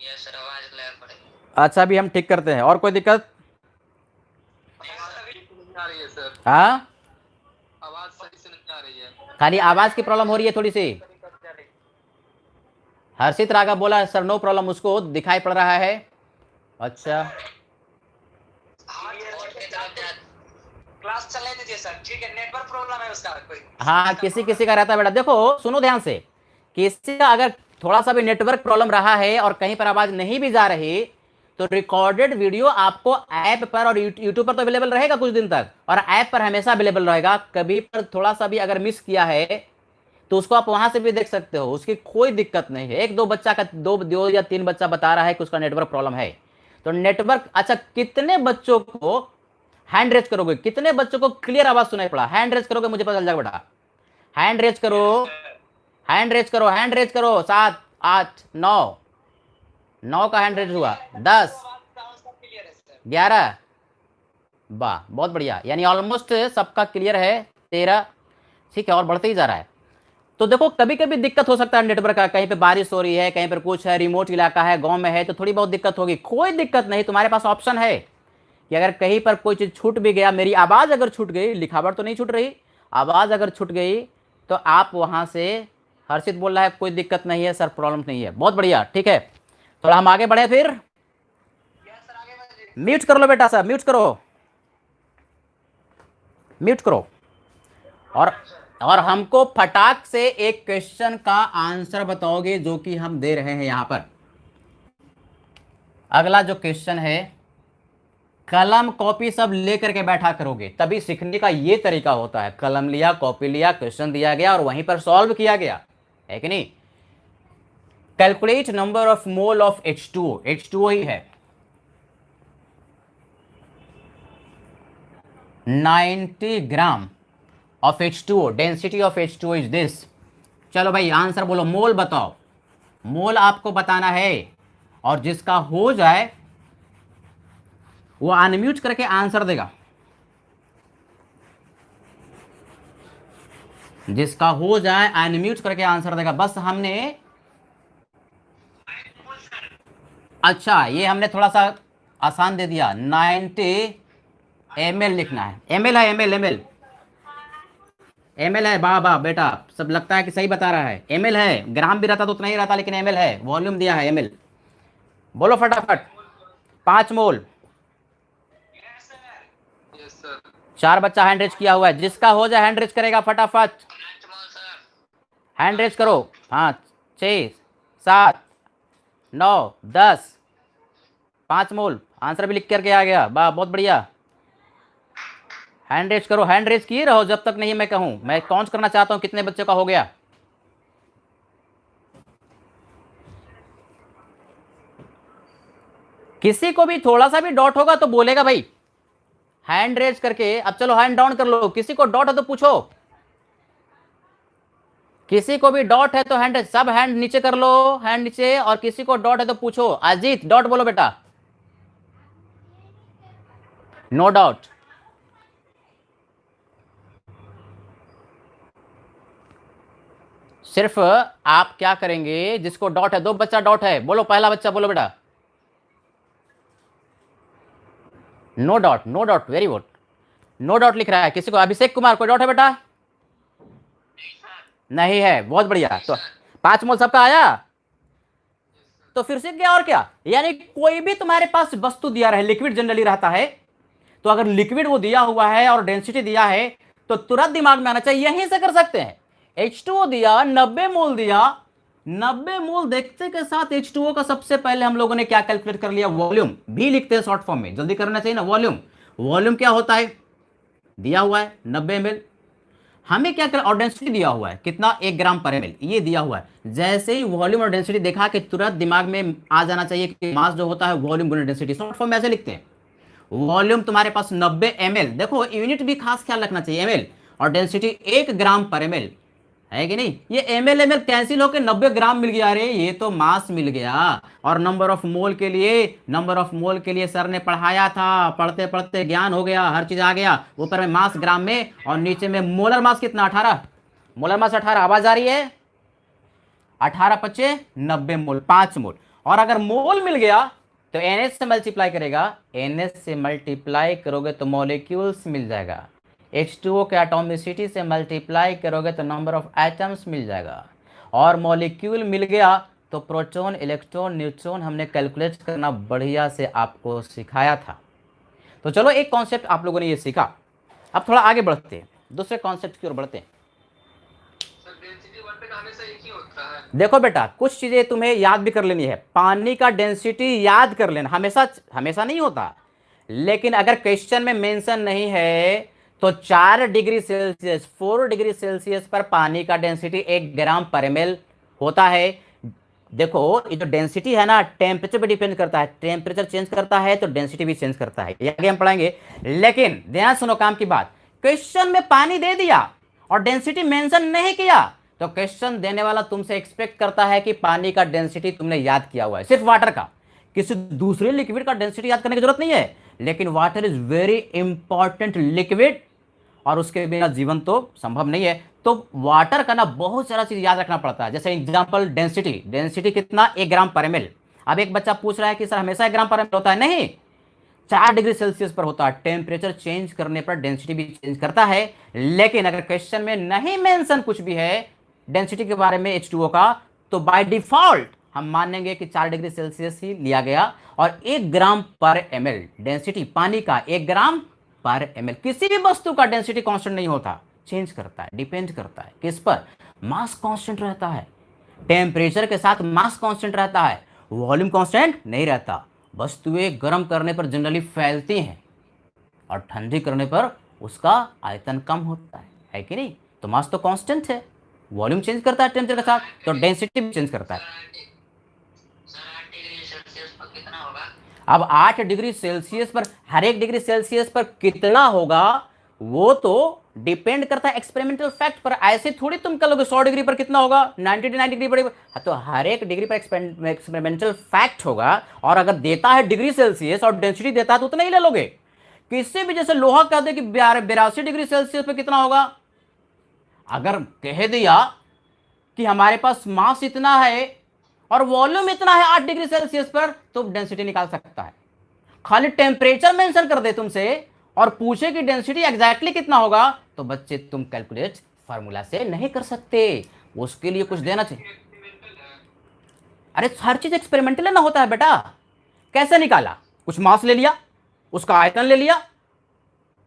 यस सर, आवाज लैग हो रही है। अच्छा अभी हम ठीक करते हैं, और कोई दिक्कत, आ रही है सर, हाँ आवाज सही से नहीं आ रही है। खाली आवाज की प्रॉब्लम हो रही है थोड़ी सी। हर्षित राघव बोला सर नो प्रॉब्लम, उसको दिखाई पड़ रहा है। अच्छा क्लास चलने दीजिए सर, ठीक है, नेटवर्क प्रॉब्लम है उसका कोई। हाँ किसी किसी का रहता है बेटा। देखो सुनो ध्यान से, किसी का अगर थोड़ा सा भी नेटवर्क प्रॉब्लम रहा है और कहीं पर आवाज नहीं भी जा रही, तो रिकॉर्डेड वीडियो आपको ऐप पर और यूट्यूब पर तो अवेलेबल रहेगा कुछ दिन तक, और ऐप पर हमेशा अवेलेबल रहेगा। कभी पर थोड़ा सा भी अगर मिस किया है तो उसको आप वहां से भी देख सकते हो, उसकी कोई दिक्कत नहीं है। 1-2 बच्चा का 2 या 3 बच्चा बता रहा है कि उसका नेटवर्क प्रॉब्लम है, तो नेटवर्क। अच्छा कितने बच्चों को हैंड रेज करोगे, कितने बच्चों को क्लियर आवाज सुनाई पड़ा, हैंड रेज करोगे मुझे पता चल जाएगा बेटा। हैंड रेज करो, हैंड रेज करो, हैंड रेज करो। 7 8 9, 9 का हैंड रेज हुआ। 10 11, वाह बहुत बढ़िया, यानी ऑलमोस्ट सबका क्लियर है। 13, ठीक है, और बढ़ते ही जा रहा है। तो देखो कभी कभी दिक्कत हो सकता है नेटवर्क का, कहीं पे बारिश हो रही है, कहीं पर कुछ है, रिमोट इलाका है, गांव में है, तो थोड़ी बहुत दिक्कत होगी। कोई दिक्कत नहीं, तुम्हारे पास ऑप्शन है कि अगर कहीं पर कोई चीज़ छूट भी गया, मेरी आवाज़ अगर छूट गई, लिखावट तो नहीं छूट रही, आवाज़ अगर छूट गई, तो आप वहाँ से, हर्षित बोल रहा है कोई दिक्कत नहीं है सर, प्रॉब्लम नहीं है, बहुत बढ़िया, ठीक है। थोड़ा हम आगे बढ़े फिर। म्यूट कर लो बेटा सर, म्यूट करो, म्यूट करो। और हमको फटाक से एक क्वेश्चन का आंसर बताओगे जो कि हम दे रहे हैं यहां पर। अगला जो क्वेश्चन है, कलम कॉपी सब लेकर के बैठा करोगे, तभी सीखने का ये तरीका होता है। कलम लिया, कॉपी लिया, क्वेश्चन दिया गया और वहीं पर सॉल्व किया गया, है कि नहीं। Calculate number of mole of H2O, H2O ही है, 90 gram of H2O, density of H2O is this. चलो भाई आंसर बोलो, मोल बताओ, मोल आपको बताना है, और जिसका हो जाए वो अनम्यूट करके आंसर देगा, जिसका हो जाए अनम्यूट करके आंसर देगा। बस हमने, अच्छा ये हमने थोड़ा सा आसान दे दिया, 90 ml लिखना है। ml है, ml ml ml है, वाह वाह बेटा, सब लगता है कि सही बता रहा है। ml है, ग्राम भी रहता तो उतना ही रहता, लेकिन ml है, वॉल्यूम दिया है ml। बोलो फटाफट, 5 मोल। 4 बच्चा हैंड रेज किया हुआ है, जिसका हो जाए हैंड रेज करेगा फटाफट, हैंड रेज करो। 5 6 7 9 10, 5 मोल, आंसर भी लिख करके आ गया, वाह बहुत बढ़िया। हैंड रेज करो, हैंड रेज किए रहो जब तक नहीं मैं कहूं। मैं काउंट करना चाहता हूं कितने बच्चों का हो गया। किसी को भी थोड़ा सा भी डॉट होगा तो बोलेगा भाई, हैंड रेज करके। अब चलो हैंड डाउन कर लो, किसी को डॉट है तो पूछो, किसी को भी डॉट है तो हैंड, सब हैंड नीचे कर लो, हैंड नीचे, और किसी को डॉट है तो पूछो। अजीत डॉट बोलो बेटा, नो डाउट। सिर्फ आप क्या करेंगे, जिसको डॉट है, 2 बच्चा डॉट है, बोलो पहला बच्चा बोलो बेटा, no dot, no dot, very good, no dot लिख रहा है। किसी को, अभिषेक कुमार कोई डॉट है बेटा? नहीं है, बहुत बढ़िया। तो 5 मोल सबका आया, तो फिर से क्या और क्या, यानी कोई भी तुम्हारे पास वस्तु दिया रहे, लिक्विड जनरली रहता है, तो अगर लिक्विड वो दिया हुआ है और डेंसिटी दिया है तो तुरंत दिमाग में आना चाहिए, यहीं से कर सकते हैं। H2O दिया, 90 मोल दिया, 90 मोल देखते के साथ H2O का सबसे पहले हम लोगों ने क्या कैलकुलेट कर लिया, वॉल्यूम भी लिखते हैं शॉर्ट फॉर्म में, जल्दी करना चाहिए ना। वॉल्यूम, वॉल्यूम क्या होता है, दिया हुआ है 90 ml, हमें क्या कर, और डेंसिटी दिया हुआ है कितना, 1 ग्राम पर ml, ये दिया हुआ है। जैसे ही वॉल्यूम और डेंसिटी देखा कि तुरंत दिमाग में आ जाना चाहिए कि मास जो होता है वॉल्यूम गुना डेंसिटी, शॉर्ट फॉर्म में ऐसे लिखते हैं। वॉल्यूम तुम्हारे पास 90 ml, देखो यूनिट भी खास ख्याल रखना चाहिए, ml, और डेंसिटी 1 ग्राम पर ml, है कि नहीं। ये ml ml कैंसिल होकर 90 ग्राम मिल गया, अरे ये तो मास मिल गया। और नंबर ऑफ मोल के लिए, नंबर ऑफ मोल के लिए सर ने पढ़ाया था, पढ़ते पढ़ते ज्ञान हो गया, हर चीज आ गया। ऊपर में मास ग्राम में, और नीचे में मोलर मास कितना, 18, मोलर मास 18, आवाज आ रही है, 18 25 90 मोल, 5 मोल। और अगर मोल मिल गया तो NH से मल्टीप्लाई करेगा, NH से मल्टीप्लाई करोगे तो मॉलिक्यूल्स मिल जाएगा, H2O के एटॉमिसिटी से मल्टीप्लाई करोगे तो नंबर ऑफ एटम्स मिल जाएगा, और मॉलिक्यूल मिल गया तो प्रोटॉन, इलेक्ट्रॉन, न्यूट्रॉन हमने कैलकुलेट करना बढ़िया से आपको सिखाया था। तो चलो एक कॉन्सेप्ट आप लोगों ने ये सीखा, अब थोड़ा आगे बढ़ते हैं, दूसरे कॉन्सेप्ट की ओर बढ़ते हैं। देखो बेटा, कुछ चीजें तुम्हें याद भी कर लेनी है। पानी का डेंसिटी याद कर लेना, हमेशा हमेशा नहीं होता, लेकिन अगर क्वेश्चन में मेंशन नहीं है तो 4 डिग्री सेल्सियस, 4 डिग्री सेल्सियस पर पानी का डेंसिटी 1 ग्राम पर ml होता है। देखो ये जो डेंसिटी है ना, टेम्परेचर पे डिपेंड करता है, टेम्परेचर चेंज करता है तो डेंसिटी भी चेंज करता है, ये आगे हम पढ़ेंगे। लेकिन ध्यान सुनो काम की बात, क्वेश्चन में पानी दे दिया और डेंसिटी मेंशन नहीं किया तो क्वेश्चन देने वाला तुमसे एक्सपेक्ट करता है कि पानी का डेंसिटी तुमने याद किया हुआ है, सिर्फ वाटर का, किसी दूसरे लिक्विड का डेंसिटी याद करने की जरूरत नहीं है। लेकिन water is very important liquid और उसके बिना जीवन तो संभव नहीं है। तो वाटर का ना बहुत सारा चीज याद रखना पड़ता है। जैसे एग्जांपल डेंसिटी, डेंसिटी कितना 1 ग्राम पर ml। अब एक बच्चा पूछ रहा है कि सर हमेशा 1 ग्राम पर ml होता है? नहीं, 4 डिग्री सेल्सियस पर होता है। टेम्परेचर चेंज करने पर डेंसिटी भी चेंज करता है। लेकिन अगर क्वेश्चन में नहीं मेंशन कुछ भी है डेंसिटी के बारे में H2O का, तो बाय डिफॉल्ट हम मानेंगे कि 4 डिग्री सेल्सियस ही लिया गया और 1 ग्राम पर ml डेंसिटी पानी का 1 ग्राम पर ml। किसी भी वस्तु का डेंसिटी कांस्टेंट नहीं होता, चेंज करता है, डिपेंड करता है किस पर? मास कांस्टेंट रहता है। टेम्परेचर के साथ मास कांस्टेंट रहता है, वॉल्यूम कांस्टेंट नहीं रहता। वस्तुएं गर्म करने पर जनरली फैलती हैं और ठंडी करने पर उसका आयतन कम होता है कि नहीं? तो मास तो कांस्टेंट है, वॉल्यूम चेंज करता है टेम्परेचर के साथ, तो डेंसिटी भी चेंज करता है। सर 8 डिग्री सेल्सियस पर कितना होगा? अब 8 डिग्री सेल्सियस पर, हर एक डिग्री सेल्सियस पर कितना होगा वो तो डिपेंड करता है एक्सपेरिमेंटल फैक्ट पर। ऐसे थोड़ी तुम कहोगे 100 डिग्री पर कितना होगा, 90 डिग्री पर। तो हर एक डिग्री पर एक्सपेरिमेंटल फैक्ट होगा। और अगर देता है डिग्री सेल्सियस और डेंसिटी देता है तो उतना ही ले लोगे। किसी भी, जैसे लोहा कह दे कि 82 डिग्री सेल्सियस पर कितना होगा, अगर कह दिया कि हमारे पास मास इतना है और वॉल्यूम इतना है 8 डिग्री सेल्सियस पर, तो डेंसिटी निकाल सकता है। खाली टेम्परेचर मेंशन कर दे तुमसे और पूछे कि डेंसिटी एग्जैक्टली कितना होगा, तो बच्चे तुम कैलकुलेट फार्मूला से नहीं कर सकते, उसके लिए कुछ देना चाहिए। अरे हर चीज एक्सपेरिमेंटल ना होता है बेटा। कैसे निकाला? कुछ मास ले लिया, उसका आयतन ले लिया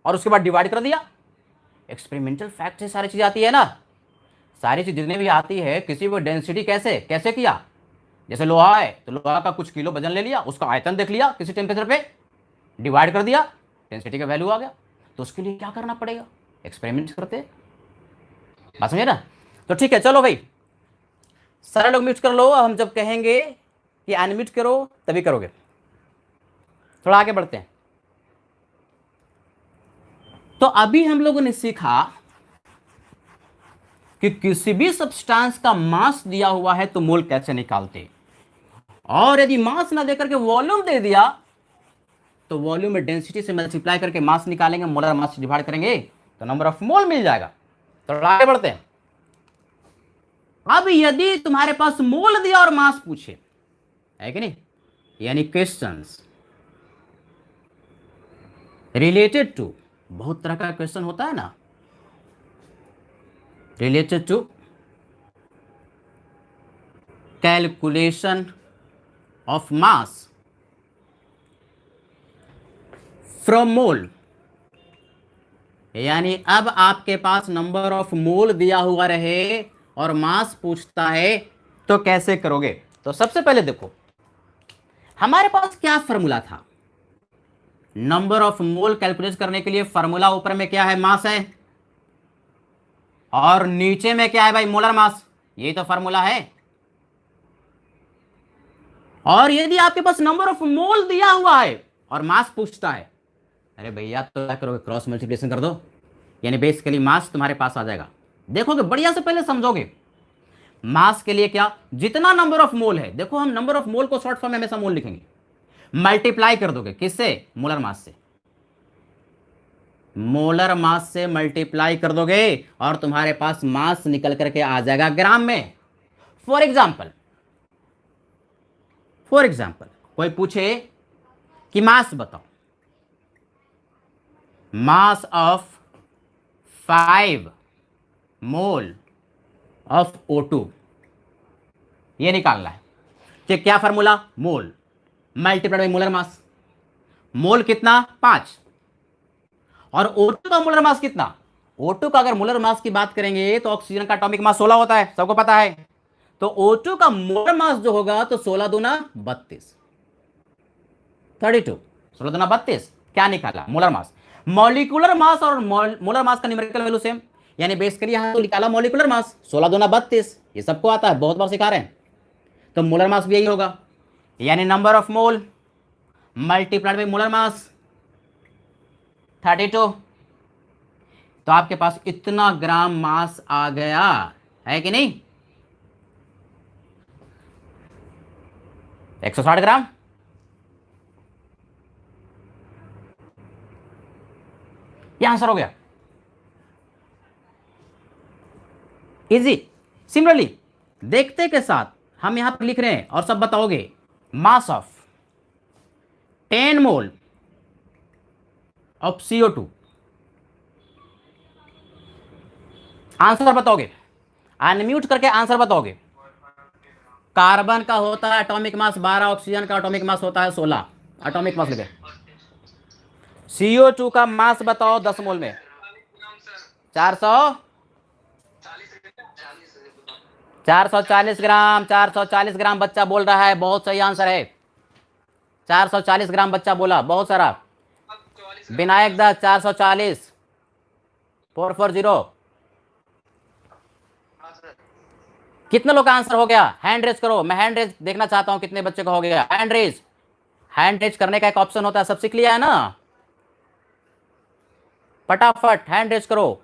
और उसके बाद डिवाइड कर दिया। एक्सपेरिमेंटल फैक्ट से सारी चीज आती है ना, सारी चीज जितनी भी आती है। किसी को डेंसिटी कैसे कैसे किया, जैसे लोहा है तो लोहा का कुछ किलो वजन ले लिया, उसका आयतन देख लिया, किसी टेम्परेचर पे डिवाइड कर दिया, डेंसिटी का वैल्यू आ गया। तो उसके लिए क्या करना पड़ेगा? एक्सपेरिमेंट करते। बात समझे ना? तो ठीक है, चलो भाई सारे लोग म्यूट कर लो। हम जब कहेंगे कि अनम्यूट करो तभी करोगे। थोड़ा आगे बढ़ते हैं। तो अभी हम लोगों ने सीखा कि किसी भी सब्सटेंस का मास दिया हुआ है तो मोल कैसे निकालते, और यदि मास ना देकर के वॉल्यूम दे दिया तो वॉल्यूम में डेंसिटी से मल्टीप्लाई करके मास निकालेंगे, मोलर मास से डिवाइड करेंगे तो नंबर ऑफ मोल मिल जाएगा। तो आगे बढ़ते हैं। अब यदि तुम्हारे पास मोल दिया और मास पूछे, है कि नहीं, यानी क्वेश्चंस रिलेटेड टू, बहुत तरह का क्वेश्चन होता है ना, related to calculation of mass from mole, यानी अब आपके पास नंबर ऑफ मोल दिया हुआ रहे और मास पूछता है तो कैसे करोगे? तो सबसे पहले देखो हमारे पास क्या फॉर्मूला था नंबर ऑफ मोल कैलकुलेट करने के लिए। फॉर्मूला ऊपर में क्या है? मास है, और नीचे में क्या है भाई? Molar mass. यही तो फॉर्मूला है। और यदि आपके पास नंबर ऑफ मोल दिया हुआ है और मास पूछता है, अरे भैया तो क्या करोगे? क्रॉस मल्टीप्लिकेशन कर दो, यानी बेसिकली मास तुम्हारे पास आ जाएगा। देखोगे बढ़िया से, पहले समझोगे। मास के लिए क्या? जितना नंबर ऑफ मोल है, देखो हम नंबर ऑफ मोल को शॉर्ट फॉर्म में हमेशा मोल लिखेंगे, मल्टीप्लाई कर दोगे किससे? मोलर मास से। मोलर मास से मल्टीप्लाई कर दोगे और तुम्हारे पास मास निकल करके आ जाएगा ग्राम में। फॉर एग्जाम्पल कोई पूछे कि मास बताओ, mass of 5 mole of O2, ये निकालना है। तो क्या formula? Mole multiplied by molar mass. Mole कितना? 5। और O2 का मोलर मास कितना? O2 का अगर मोलर मास की बात करेंगे तो ऑक्सीजन का एटॉमिक मास 16 होता है, सबको पता है। तो O2 का मोलर मास जो होगा तो 16 दूना 32, 32, 16 दूना 32। क्या निकाला? Molar mass. मॉलिक्यूलर मास और मोलर मास का न्यूमेरिकल वैल्यू सेम, यानी बेसिकली यहां तो निकाला मॉलिक्यूलर मास 16 दूना 32, ये सबको आता है, बहुत बार सिखा रहे हैं। तो मोलर मास भी यही होगा, यानी number of mole multiplied by molar मास 32। तो आपके पास इतना ग्राम मास आ गया, है कि नहीं? 160 ग्राम। यह आंसर हो गया। इजी। सिमिलरली देखते के साथ हम यहां पर लिख रहे हैं और सब बताओगे। Mass of 10 mole of CO2, answer बताओगे, अनम्यूट करके आंसर बताओगे। कार्बन का होता है एटॉमिक मास 12, ऑक्सीजन का एटॉमिक मास होता है 16। एटॉमिक मास लिखे। CO2 का मास बताओ 10 मोल में। 440 ग्राम। 440 ग्राम बच्चा बोल रहा है, बहुत सही आंसर है। 440 ग्राम बच्चा बोला, बहुत सारा। विनायक दत्त 440, 440। कितने लोग का आंसर हो गया? हैंड रेज करो, मैं हैंड रेज देखना चाहता हूं कितने बच्चे का हो गया। हैंड रेज, हैंड रेज करने का एक ऑप्शन होता है, सब सीख लिया है ना? फटाफट हैंड रेज करो।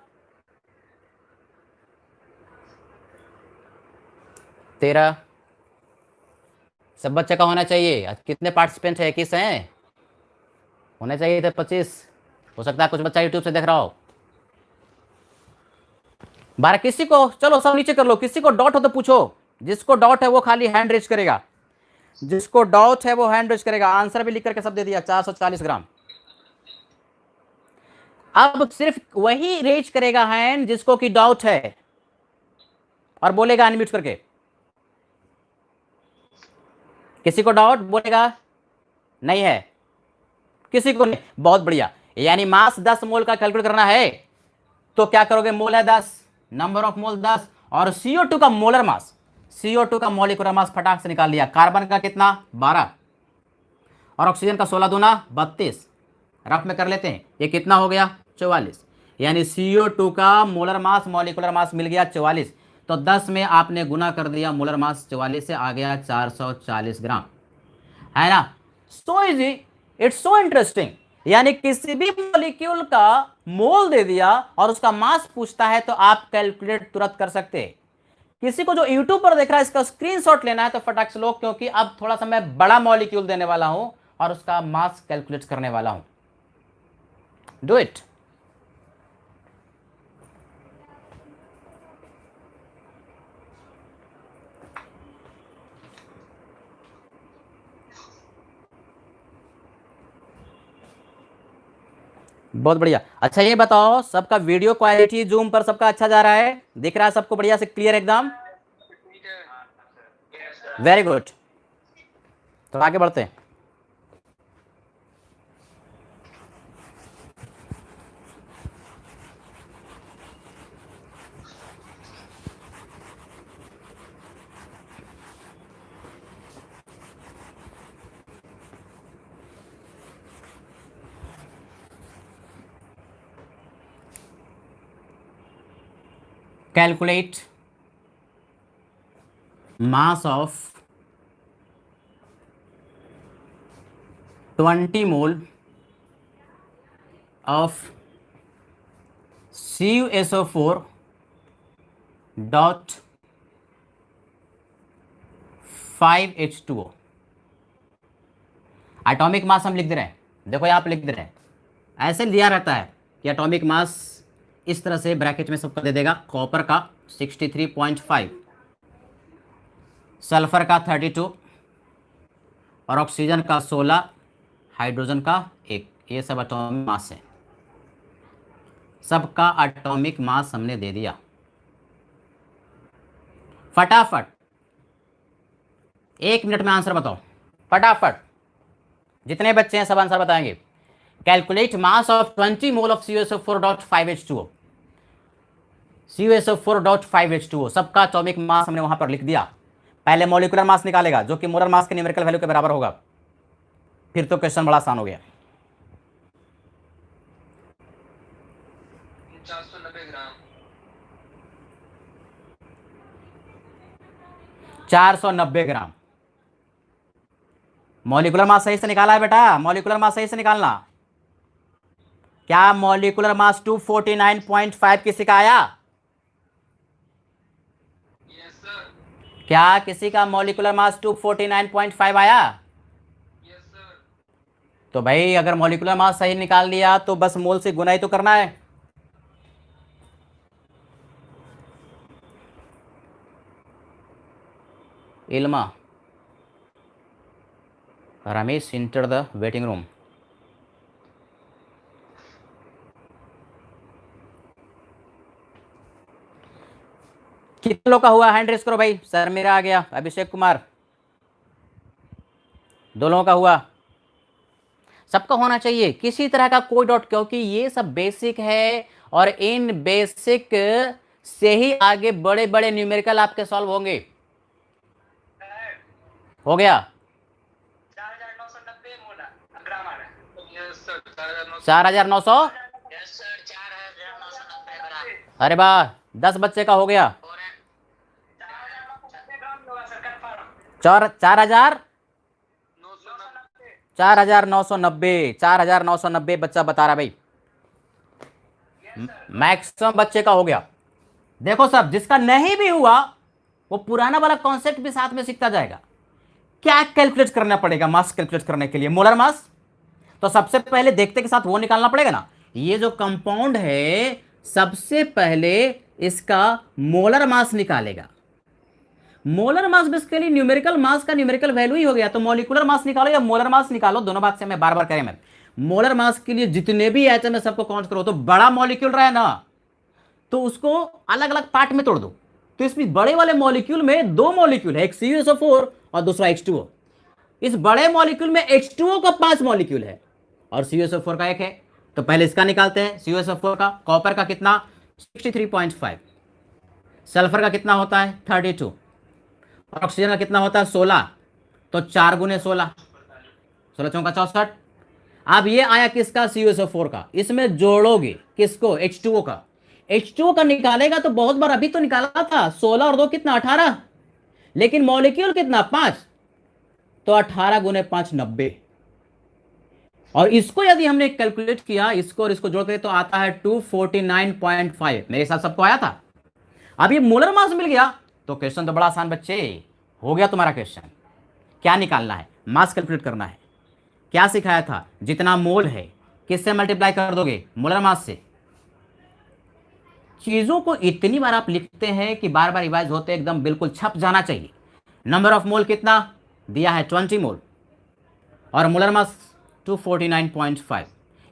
13 सब बच्चे का होना चाहिए। कितने पार्टिसिपेंट है? 21 हैं, होने चाहिए थे 25। हो सकता है कुछ बच्चा यूट्यूब से देख रहा हो। 12। किसी को, चलो सब नीचे कर लो, किसी को डॉट हो तो पूछो। जिसको डॉट है वो खाली हैंड रेज करेगा, जिसको डॉट है वो हैंड रेज करेगा। आंसर भी लिख करके सब दे दिया, 440 ग्राम। अब सिर्फ वही रेज करेगा हैंड जिसको कि डाउट है, और बोलेगा अनम्यूट करके। किसी को डाउट बोलेगा नहीं है, किसी को नहीं। बहुत बढ़िया। यानी मास 10 मोल का कैलकुलेट करना है तो क्या करोगे? मोल है 10, नंबर ऑफ मोल 10, और CO2 का मोलर मास, CO2 का मॉलिक्यूलर मास फटाक से निकाल लिया। कार्बन का कितना? 12, और ऑक्सीजन का 16 दूना 32। रफ में कर लेते हैं, ये कितना हो गया? 44। यानी CO2 का मोलर मास, मॉलिक्यूलर मास मिल गया 44। तो 10 में आपने गुना कर दिया, मोलर मास 44 से आ गया 440 ग्राम, है ना? So easy, it's so interesting. यानी किसी भी मॉलिक्यूल का मोल दे दिया और उसका मास पूछता है तो आप कैलकुलेट तुरंत कर सकते हैं। किसी को जो यूट्यूब पर देख रहा है इसका स्क्रीनशॉट लेना है तो फटाक से लो, क्योंकि अब थोड़ा सा मैं बड़ा मॉलिक्यूल देने वाला हूं और उसका मास कैलकुलेट करने वाला हूं। Do it. बहुत बढ़िया। अच्छा ये बताओ, सबका वीडियो क्वालिटी जूम पर सबका अच्छा जा रहा है? दिख रहा है सबको बढ़िया से, क्लियर एकदम? Very good. तो आगे बढ़ते हैं। Calculate mass of 20 mole of CuSO4 dot 5H2O। Atomic mass हम लिख दे रहे हैं, देखो यहाँ पे लिख दे रहे हैं। ऐसे दिया रहता है कि एटॉमिक मास इस तरह से ब्रैकेट में सबका दे देगा। कॉपर का 63.5, सल्फर का 32, और ऑक्सीजन का 16, हाइड्रोजन का 1। ये सब एटॉमिक मास है, सबका एटॉमिक मास हमने दे दिया। फटाफट 1 मिनट में आंसर बताओ, फटाफट। जितने बच्चे हैं सब आंसर बताएंगे। Calculate mass of 20 mole of CuSO4.5H2O। CuSO4.5H2O सबका एटॉमिक मास हमने वहां पर लिख दिया। पहले मॉलिक्यूलर मास निकालेगा जो कि मोलर मास के न्यूमेरिकल वैल्यू के बराबर होगा। फिर तो क्वेश्चन बड़ा आसान हो गया। 490 ग्राम। 490 ग्राम मॉलिक्यूलर मास सही से निकाला है बेटा, मॉलिक्यूलर मास सही से निकालना। क्या मॉलिक्यूलर मास 249.5 किसी का आया? Yes sir. क्या किसी का मॉलिक्यूलर मास 249.5 आया? Yes sir. तो भाई अगर मॉलिक्यूलर मास सही निकाल लिया तो बस मोल से गुना ही तो करना है। इल्मा, Ramesh entered the waiting room. कितने लोग का हुआ? हैंड रेस करो भाई। सर मेरा आ गया। अभिषेक कुमार, 2 लोगों का हुआ। सबका होना चाहिए, किसी तरह का कोई डाउट, क्योंकि ये सब बेसिक है और इन बेसिक से ही आगे बड़े बड़े न्यूमेरिकल आपके सॉल्व होंगे। हो गया? 4990 मोला ग्राम आ रहा है। Yes sir. 4900। Yes sir. 4990 ग्राम। अरे वाह, 10 बच्चे का हो गया। 4990 ग्राम होगा सर, कंफर्म। 4990 4990 बच्चा बता रहा भाई। मैक्सिमम बच्चे का हो गया। देखो सब, जिसका नहीं भी हुआ वो पुराना वाला कॉन्सेप्ट भी साथ में सीखता जाएगा। क्या कैलकुलेट करना पड़ेगा मास कैलकुलेट करने के लिए? Molar mass. तो सबसे पहले देखते के साथ वो निकालना पड़ेगा ना। ये जो कंपाउंड है सबसे पहले इसका मोलर मास निकालेगा। मोलर मास बेसिकली न्यूमेरिकल मास का न्यूमेरिकल वैल्यू ही हो गया। तो मॉलिक्यूलर मास निकालो या मोलर मास निकालो, दोनों बात से मैं बार बार करें। मैं मोलर मास के लिए जितने भी एटम है सबको काउंट करो। तो बड़ा मॉलिक्यूल रहा है ना, तो उसको अलग अलग पार्ट में तोड़ दो। तो इसमें बड़े वाले मॉलिक्यूल में 2 मॉलिक्यूल है, एक CuSO4 और दूसरा H2O। इस बड़े मॉलिक्यूल में H2O का 5 मॉलिक्यूल है और CuSO4 का 1 है। तो पहले इसका निकालते हैं, CuSO4 का। कॉपर का कितना? 63.5। सल्फर का कितना होता है? 32। और ऑक्सीजन का कितना होता है? 16। तो 4 गुने 16, 16 चौका 64। अब ये आया किसका? CuSO4 का। इसमें जोड़ोगे किसको? H2O का। H2O का निकालेगा तो बहुत बार अभी तो निकाला था, 16 और 2 कितना? 18। लेकिन मॉलिक्यूल कितना? 5। तो 18 गुने 5 90। और इसको यदि हमने कैलकुलेट किया, इसको और इसको जोड़ के, तो आता है 249.5। मेरे साथ सबको आया था। अब ये मोलर मास मिल गया तो क्वेश्चन तो बड़ा आसान बच्चे, हो गया तुम्हारा क्वेश्चन। क्या निकालना है? मास कैलकुलेट करना है। क्या सिखाया था? जितना मोल है किससे मल्टीप्लाई कर दोगे? मोलर मास से। चीजों को इतनी बार आप लिखते हैं कि बार बार रिवाइज होते एकदम बिल्कुल छप जाना चाहिए। नंबर ऑफ मोल कितना दिया है? 20 मोल। और मोलर मास 249.5।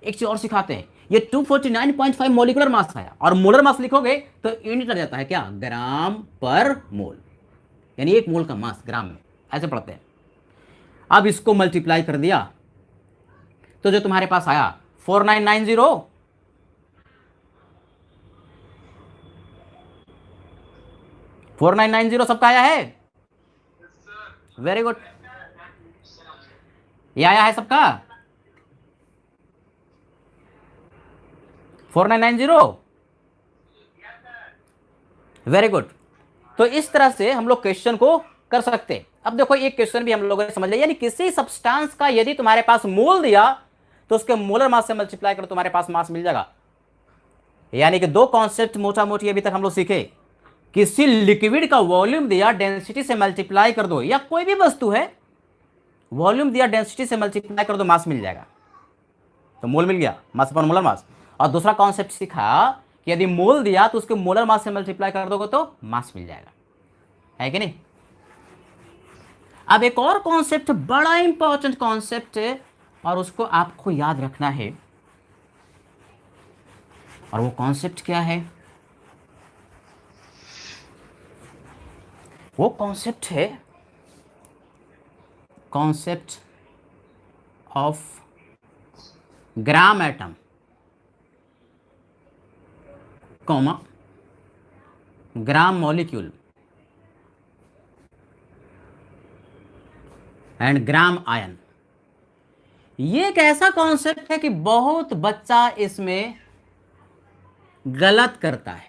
एक चीज और सिखाते हैं, ये 249.5 मॉलिक्यूलर मास आया और मोलर मास लिखोगे तो यूनिट आ जाता है क्या? ग्राम पर मोल, यानी 1 मोल का मास ग्राम में, ऐसे पढ़ते हैं। अब इसको मल्टीप्लाई कर दिया तो जो तुम्हारे पास आया 4990। 4990 सबका आया है? Very good. ये आया है सबका 4990? Very good. तो इस तरह से हम लोग क्वेश्चन को कर सकते हैं। अब देखो एक क्वेश्चन भी हम लोगों ने समझ लिया, यानी किसी सब्सटेंस का यदि तुम्हारे पास मोल दिया तो उसके मोलर मास से मल्टीप्लाई करो, तुम्हारे पास मास मिल जाएगा। यानी कि 2 कॉन्सेप्ट मोटा मोटी अभी तक हम लोग सीखे। किसी लिक्विड का वॉल्यूम दिया, डेंसिटी से मल्टीप्लाई कर दो, या कोई भी वस्तु है वॉल्यूम दिया, डेंसिटी से मल्टीप्लाई कर दो, मास मिल जाएगा। तो मोल मिल गया, मास अपॉन मोलर मास। और दूसरा कॉन्सेप्ट सीखा कि यदि मोल दिया तो उसके मोलर मास से मल्टीप्लाई कर दोगे तो मास मिल जाएगा, है कि नहीं। अब एक और कॉन्सेप्ट, बड़ा इंपॉर्टेंट कॉन्सेप्ट है और उसको आपको याद रखना है। और वो कॉन्सेप्ट क्या है? वो कॉन्सेप्ट है concept of gram atom, comma gram molecule and gram ion. ये एक ऐसा कॉन्सेप्ट है कि बहुत बच्चा इसमें गलत करता है।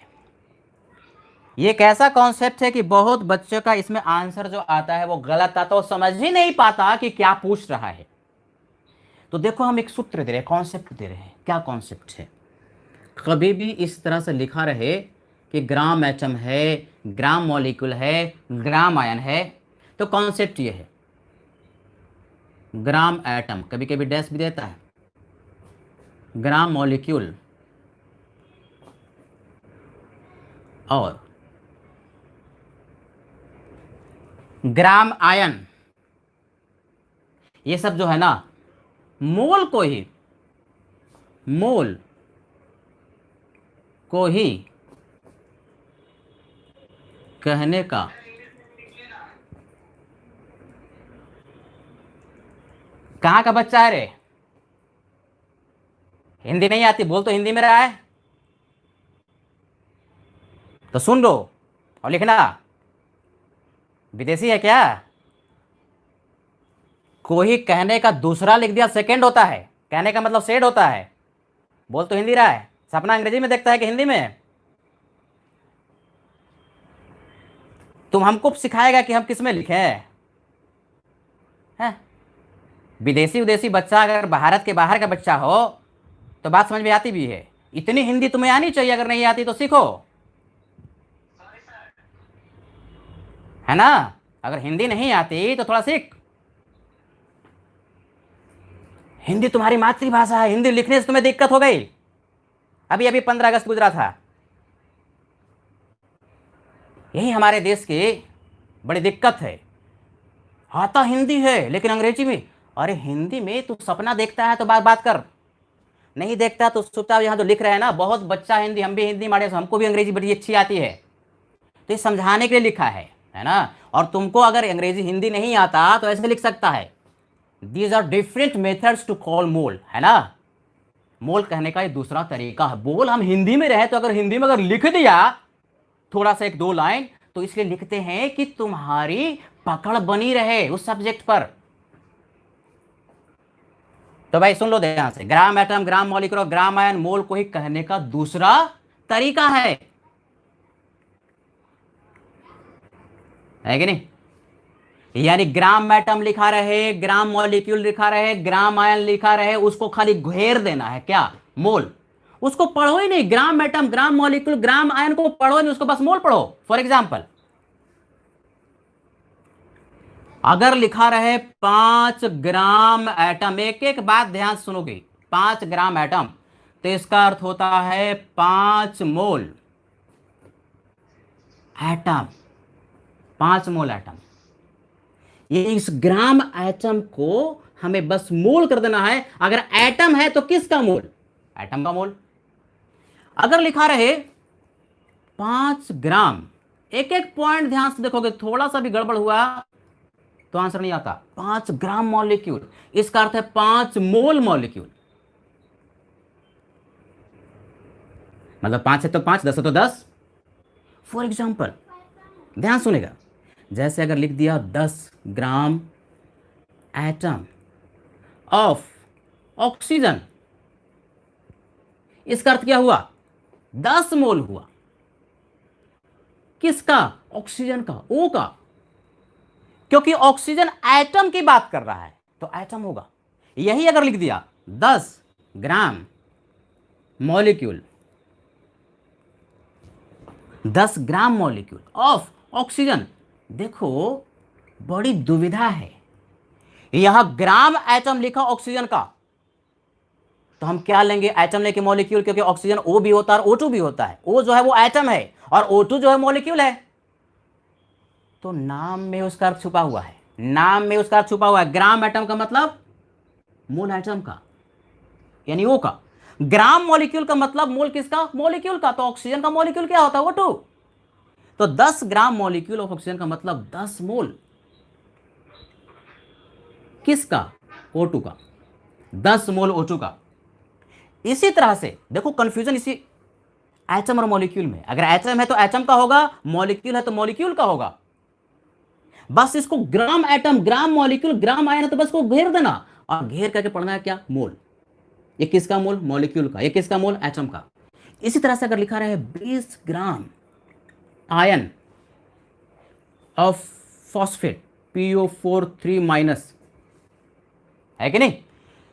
ये एक ऐसा कॉन्सेप्ट है कि बहुत बच्चों का इसमें आंसर जो आता है वो गलत आता है, वो समझ ही नहीं पाता कि क्या पूछ रहा है। तो देखो हम एक सूत्र दे रहे हैं, कॉन्सेप्ट दे रहे हैं। क्या कॉन्सेप्ट है? कभी भी इस तरह से लिखा रहे कि ग्राम एटम है, ग्राम मॉलिक्यूल है, ग्राम आयन है, तो कॉन्सेप्ट ये है, ग्राम एटम, कभी कभी डैश भी देता है, ग्राम मॉलिक्यूल और ग्राम आयन, ये सब जो है ना, मोल को ही कहने का कहाँ का बच्चा है रे? हिंदी नहीं आती बोल, तो हिंदी में रहा है तो सुन लो और लिखना। विदेशी है क्या? कोई कहने का दूसरा लिख दिया, सेकंड होता है, कहने का मतलब सेड होता है। बोल तो हिंदी रहा है, सपना अंग्रेजी में देखता है कि हिंदी में? तुम हमको सिखाएगा कि हम किस में लिखें? हैं? विदेशी बच्चा अगर भारत के बाहर का बच्चा हो तो बात समझ में आती भी है। इतनी हिंदी तुम्हें आनी चाहिए, अगर नहीं आती तो सीखो, है ना? अगर हिंदी नहीं आती तो थोड़ा सीख। हिंदी तुम्हारी मातृभाषा है, हिंदी लिखने से तुम्हें दिक्कत हो गई। अभी अभी 15 अगस्त गुजरा था, यही हमारे देश की बड़ी दिक्कत है। आता हिंदी है लेकिन अंग्रेजी में। अरे हिंदी में तू सपना देखता है तो बात कर, नहीं देखता तो चुपचाप यहाँ जो लिख रहे हैं ना, बहुत बच्चा हिंदी, हम भी हिंदी मारे, हमको भी अंग्रेजी बड़ी अच्छी आती है, तो ये समझाने के लिए लिखा है ना? और तुमको अगर अंग्रेजी हिंदी नहीं आता तो ऐसे लिख सकता है, these are different methods to call mole, है ना? मोल कहने का ये दूसरा तरीका है। बोल हम हिंदी में रहे तो अगर हिंदी में अगर लिख दिया थोड़ा सा 1-2 लाइन, तो इसलिए लिखते हैं कि तुम्हारी पकड़ बनी रहे उस सब्जेक्ट पर। तो भाई सुन लो ध्यान से, ग्राम एटम, ग्राम मॉलिक्यूल और ग्राम आयन मोल को ही कहने का दूसरा तरीका है कि नहीं? यानी ग्राम एटम लिखा रहे, ग्राम मॉलिक्यूल लिखा रहे, ग्राम आयन लिखा रहे, उसको खाली घेर देना है, क्या? मोल। उसको पढ़ो ही नहीं, ग्राम एटम, ग्राम मॉलिक्यूल, ग्राम आयन को पढ़ो नहीं, उसको बस मोल पढ़ो। फॉर एग्जाम्पल, अगर लिखा रहे 5 ग्राम एटम, एक एक बात ध्यान से सुनोगे, 5 ग्राम एटम, तो इसका अर्थ होता है 5 मोल एटम, 5 मोल एटम। ये इस ग्राम एटम को हमें बस मोल कर देना है। अगर एटम है तो किसका मोल? एटम का मोल। अगर लिखा रहे 5 ग्राम, एक एक पॉइंट ध्यान से देखोगे, थोड़ा सा भी गड़बड़ हुआ तो आंसर नहीं आता। 5 ग्राम मॉलिक्यूल, इसका अर्थ है 5 मोल मॉलिक्यूल, मतलब 5 है तो 5, 10 है तो 10। फॉर एग्जाम्पल ध्यान सुनेगा, जैसे अगर लिख दिया 10 ग्राम एटम ऑफ ऑक्सीजन, इसका अर्थ क्या हुआ? 10 मोल हुआ। किसका? ऑक्सीजन का, ओ का, क्योंकि ऑक्सीजन एटम की बात कर रहा है तो एटम होगा। यही अगर लिख दिया 10 gram molecule, 10 gram molecule of oxygen, देखो बड़ी दुविधा है। यहां ग्राम एटम लिखा ऑक्सीजन का, तो हम क्या लेंगे? एटम लेके मॉलिक्यूल, क्योंकि ऑक्सीजन O भी होता है और O2 भी होता है। O जो है वो एटम है और O2 जो है मॉलिक्यूल है, तो नाम में उसका अर्थ छुपा हुआ है, नाम में उसका अर्थ छुपा हुआ है। ग्राम एटम का मतलब मोल एटम का, यानी O का। ग्राम मॉलिक्यूल का मतलब मोल किसका? मॉलिक्यूल का। तो ऑक्सीजन का मॉलिक्यूल क्या होता है? O2। तो 10 ग्राम मॉलिक्यूल ऑफ ऑक्सीजन का मतलब 10 मोल किसका? O2 का, 10 मोल O2 का। इसी तरह से देखो कंफ्यूजन इसी एटम और मॉलिक्यूल में। अगर एटम है तो एटम का होगा, मॉलिक्यूल है तो मॉलिक्यूल का होगा। बस इसको ग्राम एटम, ग्राम मॉलिक्यूल, ग्राम आयन है तो बस को घेर देना और घेर करके पढ़ना है क्या? मोल। ये किसका मोल? मॉलिक्यूल का। ये किसका मोल? एटम का। इसी तरह से अगर लिखा रहे 20 ग्राम आयन ऑफ फॉस्फेट PO4 3- है कि नहीं?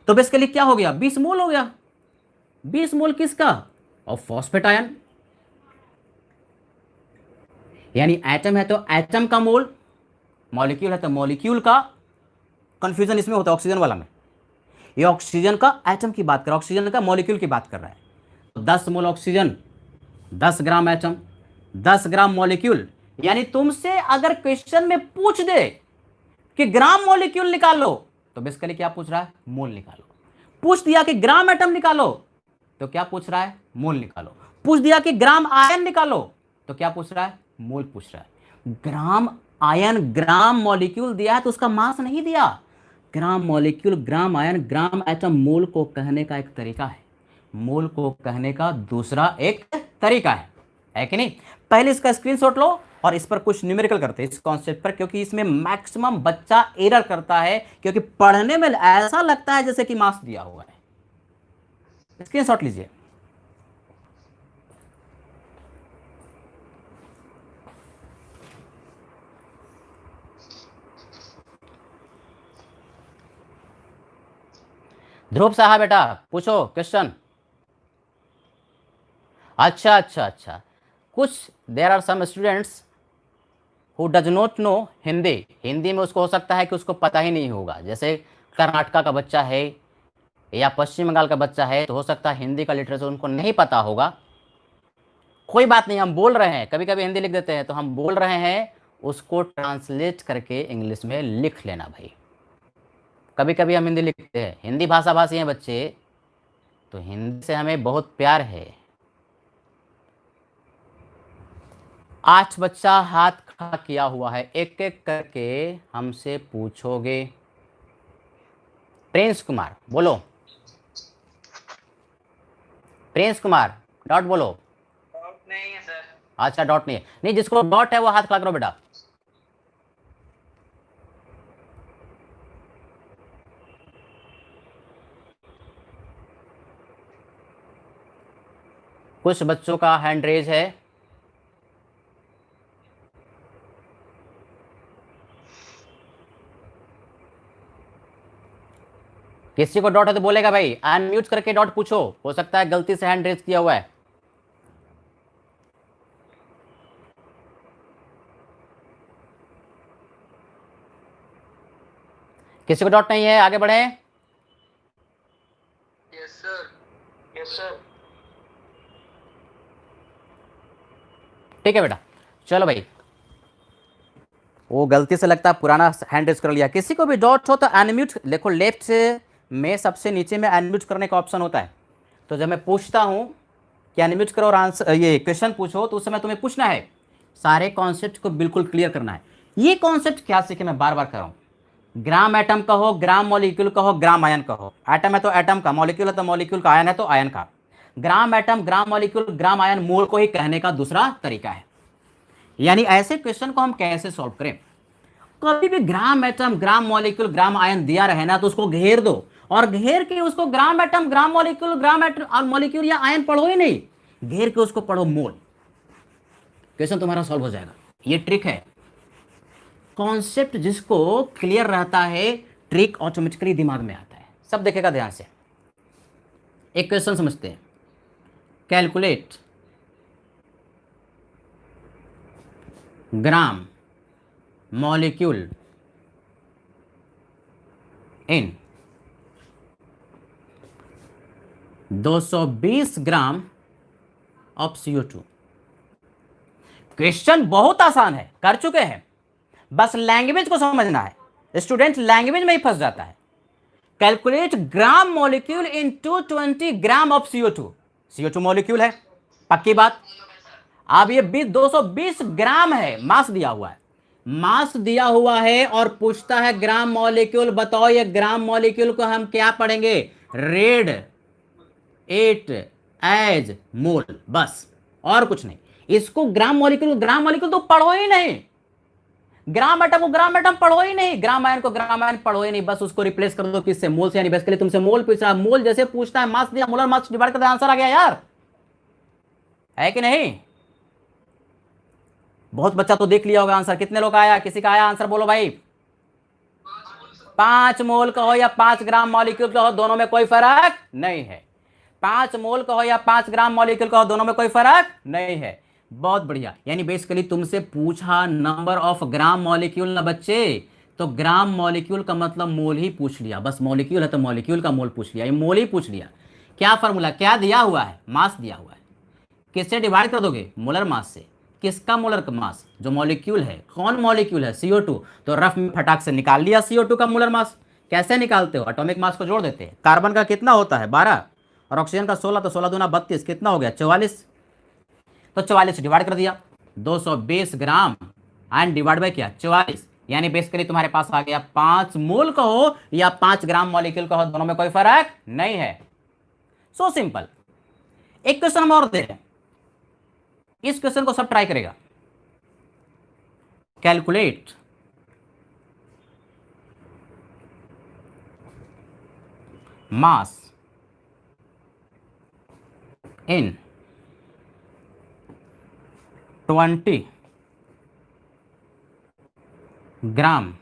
तो बेसिकली क्या हो गया, 20 मोल हो गया। 20 मोल किसका, ऑफ फॉस्फेट आयन। यानी एटम है तो एटम का मोल, मॉलिक्यूल है तो मॉलिक्यूल का। कंफ्यूजन इसमें होता है ऑक्सीजन वाला में, ये ऑक्सीजन का एटम की बात कर, ऑक्सीजन का मॉलिक्यूल की बात कर रहा है। तो 10 मोल oxygen, 10 gram atom, 10 gram molecule. यानी तुमसे अगर क्वेश्चन में पूछ दे कि ग्राम मॉलिक्यूल निकालो, तो बेसिकली क्या पूछ रहा है, मोल निकालो। पूछ दिया कि ग्राम एटम निकालो, तो क्या पूछ रहा है, मोल निकालो। पूछ दिया कि ग्राम आयन निकालो, तो क्या पूछ रहा है, मोल पूछ रहा है। ग्राम आयन, ग्राम मॉलिक्यूल दिया है तो उसका मास नहीं दिया। ग्राम मॉलिक्यूल, ग्राम आयन, ग्राम एटम, मोल को कहने का एक तरीका है, मोल को कहने का दूसरा एक तरीका है कि नहीं। पहले इसका स्क्रीनशॉट लो और इस पर कुछ न्यूमेरिकल करते हैं इस कॉन्सेप्ट पर, क्योंकि इसमें मैक्सिमम बच्चा एरर करता है, क्योंकि पढ़ने में ऐसा लगता है जैसे कि मास दिया हुआ है। स्क्रीनशॉट लीजिए। ध्रुव साहब बेटा पूछो क्वेश्चन। अच्छा अच्छा अच्छा, कुछ there are some students who does not know Hindi. Hindi में उसको हो सकता है कि उसको पता ही नहीं होगा, जैसे कर्नाटका का बच्चा है या पश्चिम बंगाल का बच्चा है, तो हो सकता है हिंदी का लिटरेचर उनको नहीं पता होगा। कोई बात नहीं, हम बोल रहे हैं, कभी कभी हिंदी लिख देते हैं, तो हम बोल रहे हैं उसको ट्रांसलेट करके इंग्लिश में लिख लेना भाई। कभी कभी हम हिंदी लिखते हैं, हिंदी भाषा भाषी हैं बच्चे, तो हिंदी से हमें बहुत प्यार है। 8 बच्चा हाथ खड़ा किया हुआ है, एक एक करके हमसे पूछोगे। प्रिंस कुमार बोलो, प्रिंस कुमार डॉट बोलो। डॉट नहीं है सर। अच्छा डॉट नहीं है, नहीं जिसको डॉट है वो हाथ खड़ा करो बेटा। कुछ बच्चों का हैंड रेज है। किसी को डॉट है तो बोलेगा भाई, अनम्यूट करके डॉट पूछो, हो सकता है गलती से हैंड रेज किया हुआ है। किसी को डॉट नहीं है, आगे बढ़े। Yes sir, yes sir. ठीक है बेटा, चलो भाई, वो गलती से लगता है पुराना हैंड रेज कर लिया। किसी को भी डॉट हो तो अनम्यूट, देखो लेफ्ट से में सबसे नीचे में अनम्यूट करने का ऑप्शन होता है। तो जब मैं पूछता हूं कि अनम्यूट करो और आंसर, ये क्वेश्चन पूछो, तो उस समय तुम्हें पूछना है, सारे कॉन्सेप्ट को बिल्कुल क्लियर करना है। ये कॉन्सेप्ट क्या सीखे, मैं बार बार कर रहा हूं। ग्राम एटम कहो, ग्राम मॉलिक्यूल कहो, ग्राम आयन कहो। एटम है तो एटम का, मॉलिक्यूल है तो मॉलिक्यूल का, आयन है तो आयन का। ग्राम एटम, ग्राम मॉलिक्यूल, ग्राम आयन, मोल को ही कहने का दूसरा तरीका है। यानी ऐसे क्वेश्चन को हम कैसे सॉल्व करें। कभी भी ग्राम एटम, ग्राम मॉलिक्यूल, ग्राम आयन दिया रहे ना, तो उसको घेर दो और घेर के उसको ग्राम atom, gram molecule, gram atom और मॉलिक्यूल या आयन पढ़ो ही नहीं, घेर के उसको पढ़ो मोल, क्वेश्चन तुम्हारा सॉल्व हो जाएगा। ये ट्रिक है। कॉन्सेप्ट जिसको क्लियर रहता है, ट्रिक ऑटोमेटिकली दिमाग में आता है। सब देखेगा ध्यान से। एक क्वेश्चन समझते हैं। Calculate gram molecule in 220 gram of CO2। Question बहुत आसान है, कर चुके हैं, बस लैंग्वेज को समझना है। स्टूडेंट लैंग्वेज में ही फंस जाता है। Calculate gram molecule in 220 gram of CO2। CO2 molecule है, पक्की बात। अब ये 220 ग्राम है, मास दिया हुआ है, मास दिया हुआ है और पूछता है ग्राम मॉलिक्यूल बताओ। ये ग्राम मॉलिक्यूल को हम क्या पढ़ेंगे, रेड एट एज मोल, बस और कुछ नहीं। इसको ग्राम मॉलिक्यूल तो पढ़ो ही नहीं। ग्राम एटम को ग्राम एटम पढ़ो ही नहीं, ग्राम आयन को ग्राम आयन पढ़ो ही नहीं, बस उसको रिप्लेस कर दो किससे, मोल से। यानी बेसिकली तुमसे मोल पूछ रहा है, मोल जैसे पूछता है मास दिया, मोलर मास डिवाइड कर दे, आंसर आ गया यार, है कि नहीं। बहुत बच्चा तो देख लिया होगा आंसर। कितने लोग आया, किसी का आया आंसर बोलो भाई। 5 मोल का हो या 5 ग्राम मॉलिक्यूल का हो, दोनों में कोई फर्क नहीं है। 5 मोल का हो या 5 ग्राम मॉलिक्यूल का हो, दोनों में कोई फर्क नहीं है। बहुत बढ़िया। यानी बेसिकली तुमसे पूछा नंबर ऑफ ग्राम मॉलिक्यूल ना बच्चे, तो ग्राम मॉलिक्यूल का मतलब मोल ही पूछ लिया। बस मॉलिक्यूल है तो मॉलिक्यूल का मोल पूछ लिया, ये मोल ही पूछ लिया। क्या फॉर्मूला, क्या दिया हुआ है? मास दिया हुआ है। किससे डिवाइड कर दोगे? मोलर मास से। किसका मोलर मास? जो मॉलिक्यूल है। कौन मॉलिक्यूल है? CO2। तो रफ में फटाक से निकाल लिया CO2 का मोलर मास। कैसे निकालते हो? एटॉमिक मास को जोड़ देते हैं। कार्बन का कितना होता है? 12 और ऑक्सीजन का 16, तो 16 दूना 32, कितना हो गया? 44। तो 44 से डिवाइड कर दिया, 220 ग्राम एंड डिवाइड बाय क्या? 44। यानी बेसिकली तुम्हारे पास आ गया 5 मोल का हो या 5 ग्राम मॉलिक्यूल का हो, दोनों में कोई फर्क नहीं है। So simple. एक क्वेश्चन हम और दे रहे हैं, इस क्वेश्चन को सब ट्राई करेगा। Calculate mass in 20 gram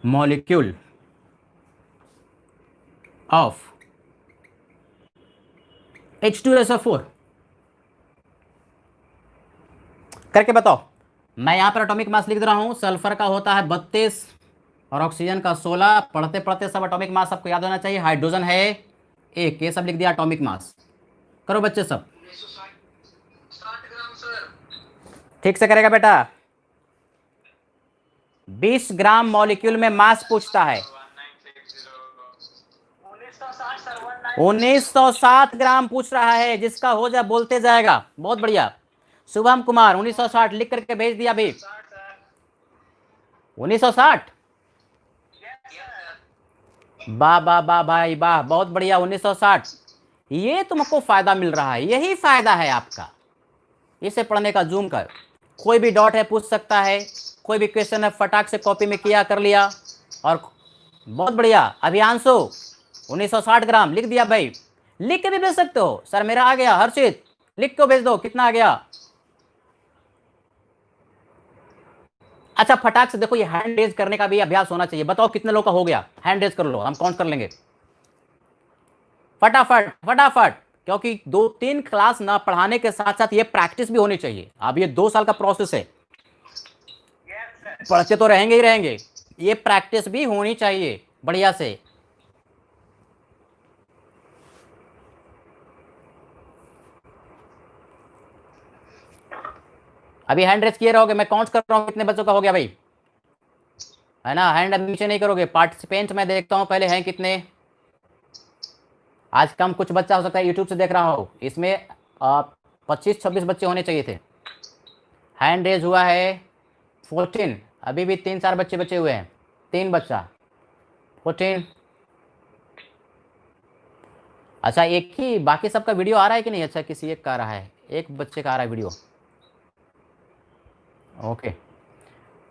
molecule of H2SO4 करके बताओ। मैं यहां पर एटॉमिक मास लिख दे रहा हूं। सल्फर का होता है 32 और ऑक्सीजन का 16। पढ़ते पढ़ते सब एटॉमिक मास सबको याद होना चाहिए। हाइड्रोजन है 1, ये सब लिख दिया एटॉमिक मास। करो बच्चे सब। 60 ग्राम सर। ठीक से करेगा बेटा। 20 ग्राम मॉलिक्यूल में मास पूछता है। 1960 ग्राम पूछ रहा है। जिसका हो जाए बोलते जाएगा। बहुत बढ़िया। शुभम कुमार 1960 लिख करके भेज दिया अभी। 1960। वाह वाह वाह भाई वाह, बहुत बढ़िया। 1960। ये तुमको फायदा मिल रहा है, यही फायदा है आपका इसे पढ़ने का। जूम कर, कोई भी डॉट है पूछ सकता है, कोई भी क्वेश्चन है फटाक से कॉपी में किया कर लिया। और बहुत बढ़िया। अभियांशु 1960 ग्राम लिख दिया भाई। लिख के भी भेज सकते हो। सर मेरा आ गया। हर्षित लिख के भेज दो कितना आ गया। अच्छा फटाक से देखो, ये हैंड रेज करने का भी अभ्यास होना चाहिए। बताओ कितने लोग का हो गया? हैंड रेज कर लो, हम काउंट कर लेंगे। फटाफट फटाफट, क्योंकि 2-3 क्लास ना पढ़ाने के साथ साथ ये प्रैक्टिस भी होनी चाहिए। अब ये 2 साल का प्रोसेस है, पढ़ते तो रहेंगे ही रहेंगे, ये प्रैक्टिस भी होनी चाहिए बढ़िया से। अभी हैंड रेज किए रहोगे, मैं काउंट कर रहा हूं कितने बच्चों का हो गया भाई, है ना। हैंड अब नीचे नहीं करोगे। पार्टिसिपेंट मैं देखता हूं पहले हैं कितने। आज कम कुछ बच्चा हो सकता है यूट्यूब से देख रहा हो, इसमें 25-26 बच्चे होने चाहिए थे। हैंड रेज हुआ है 14। अभी भी 3-4 बच्चे बचे हुए हैं। 3 बच्चा 14। अच्छा एक ही, बाकी सबका वीडियो आ रहा है कि नहीं? अच्छा किसी एक का आ रहा है, एक बच्चे का आ रहा है वीडियो। ओके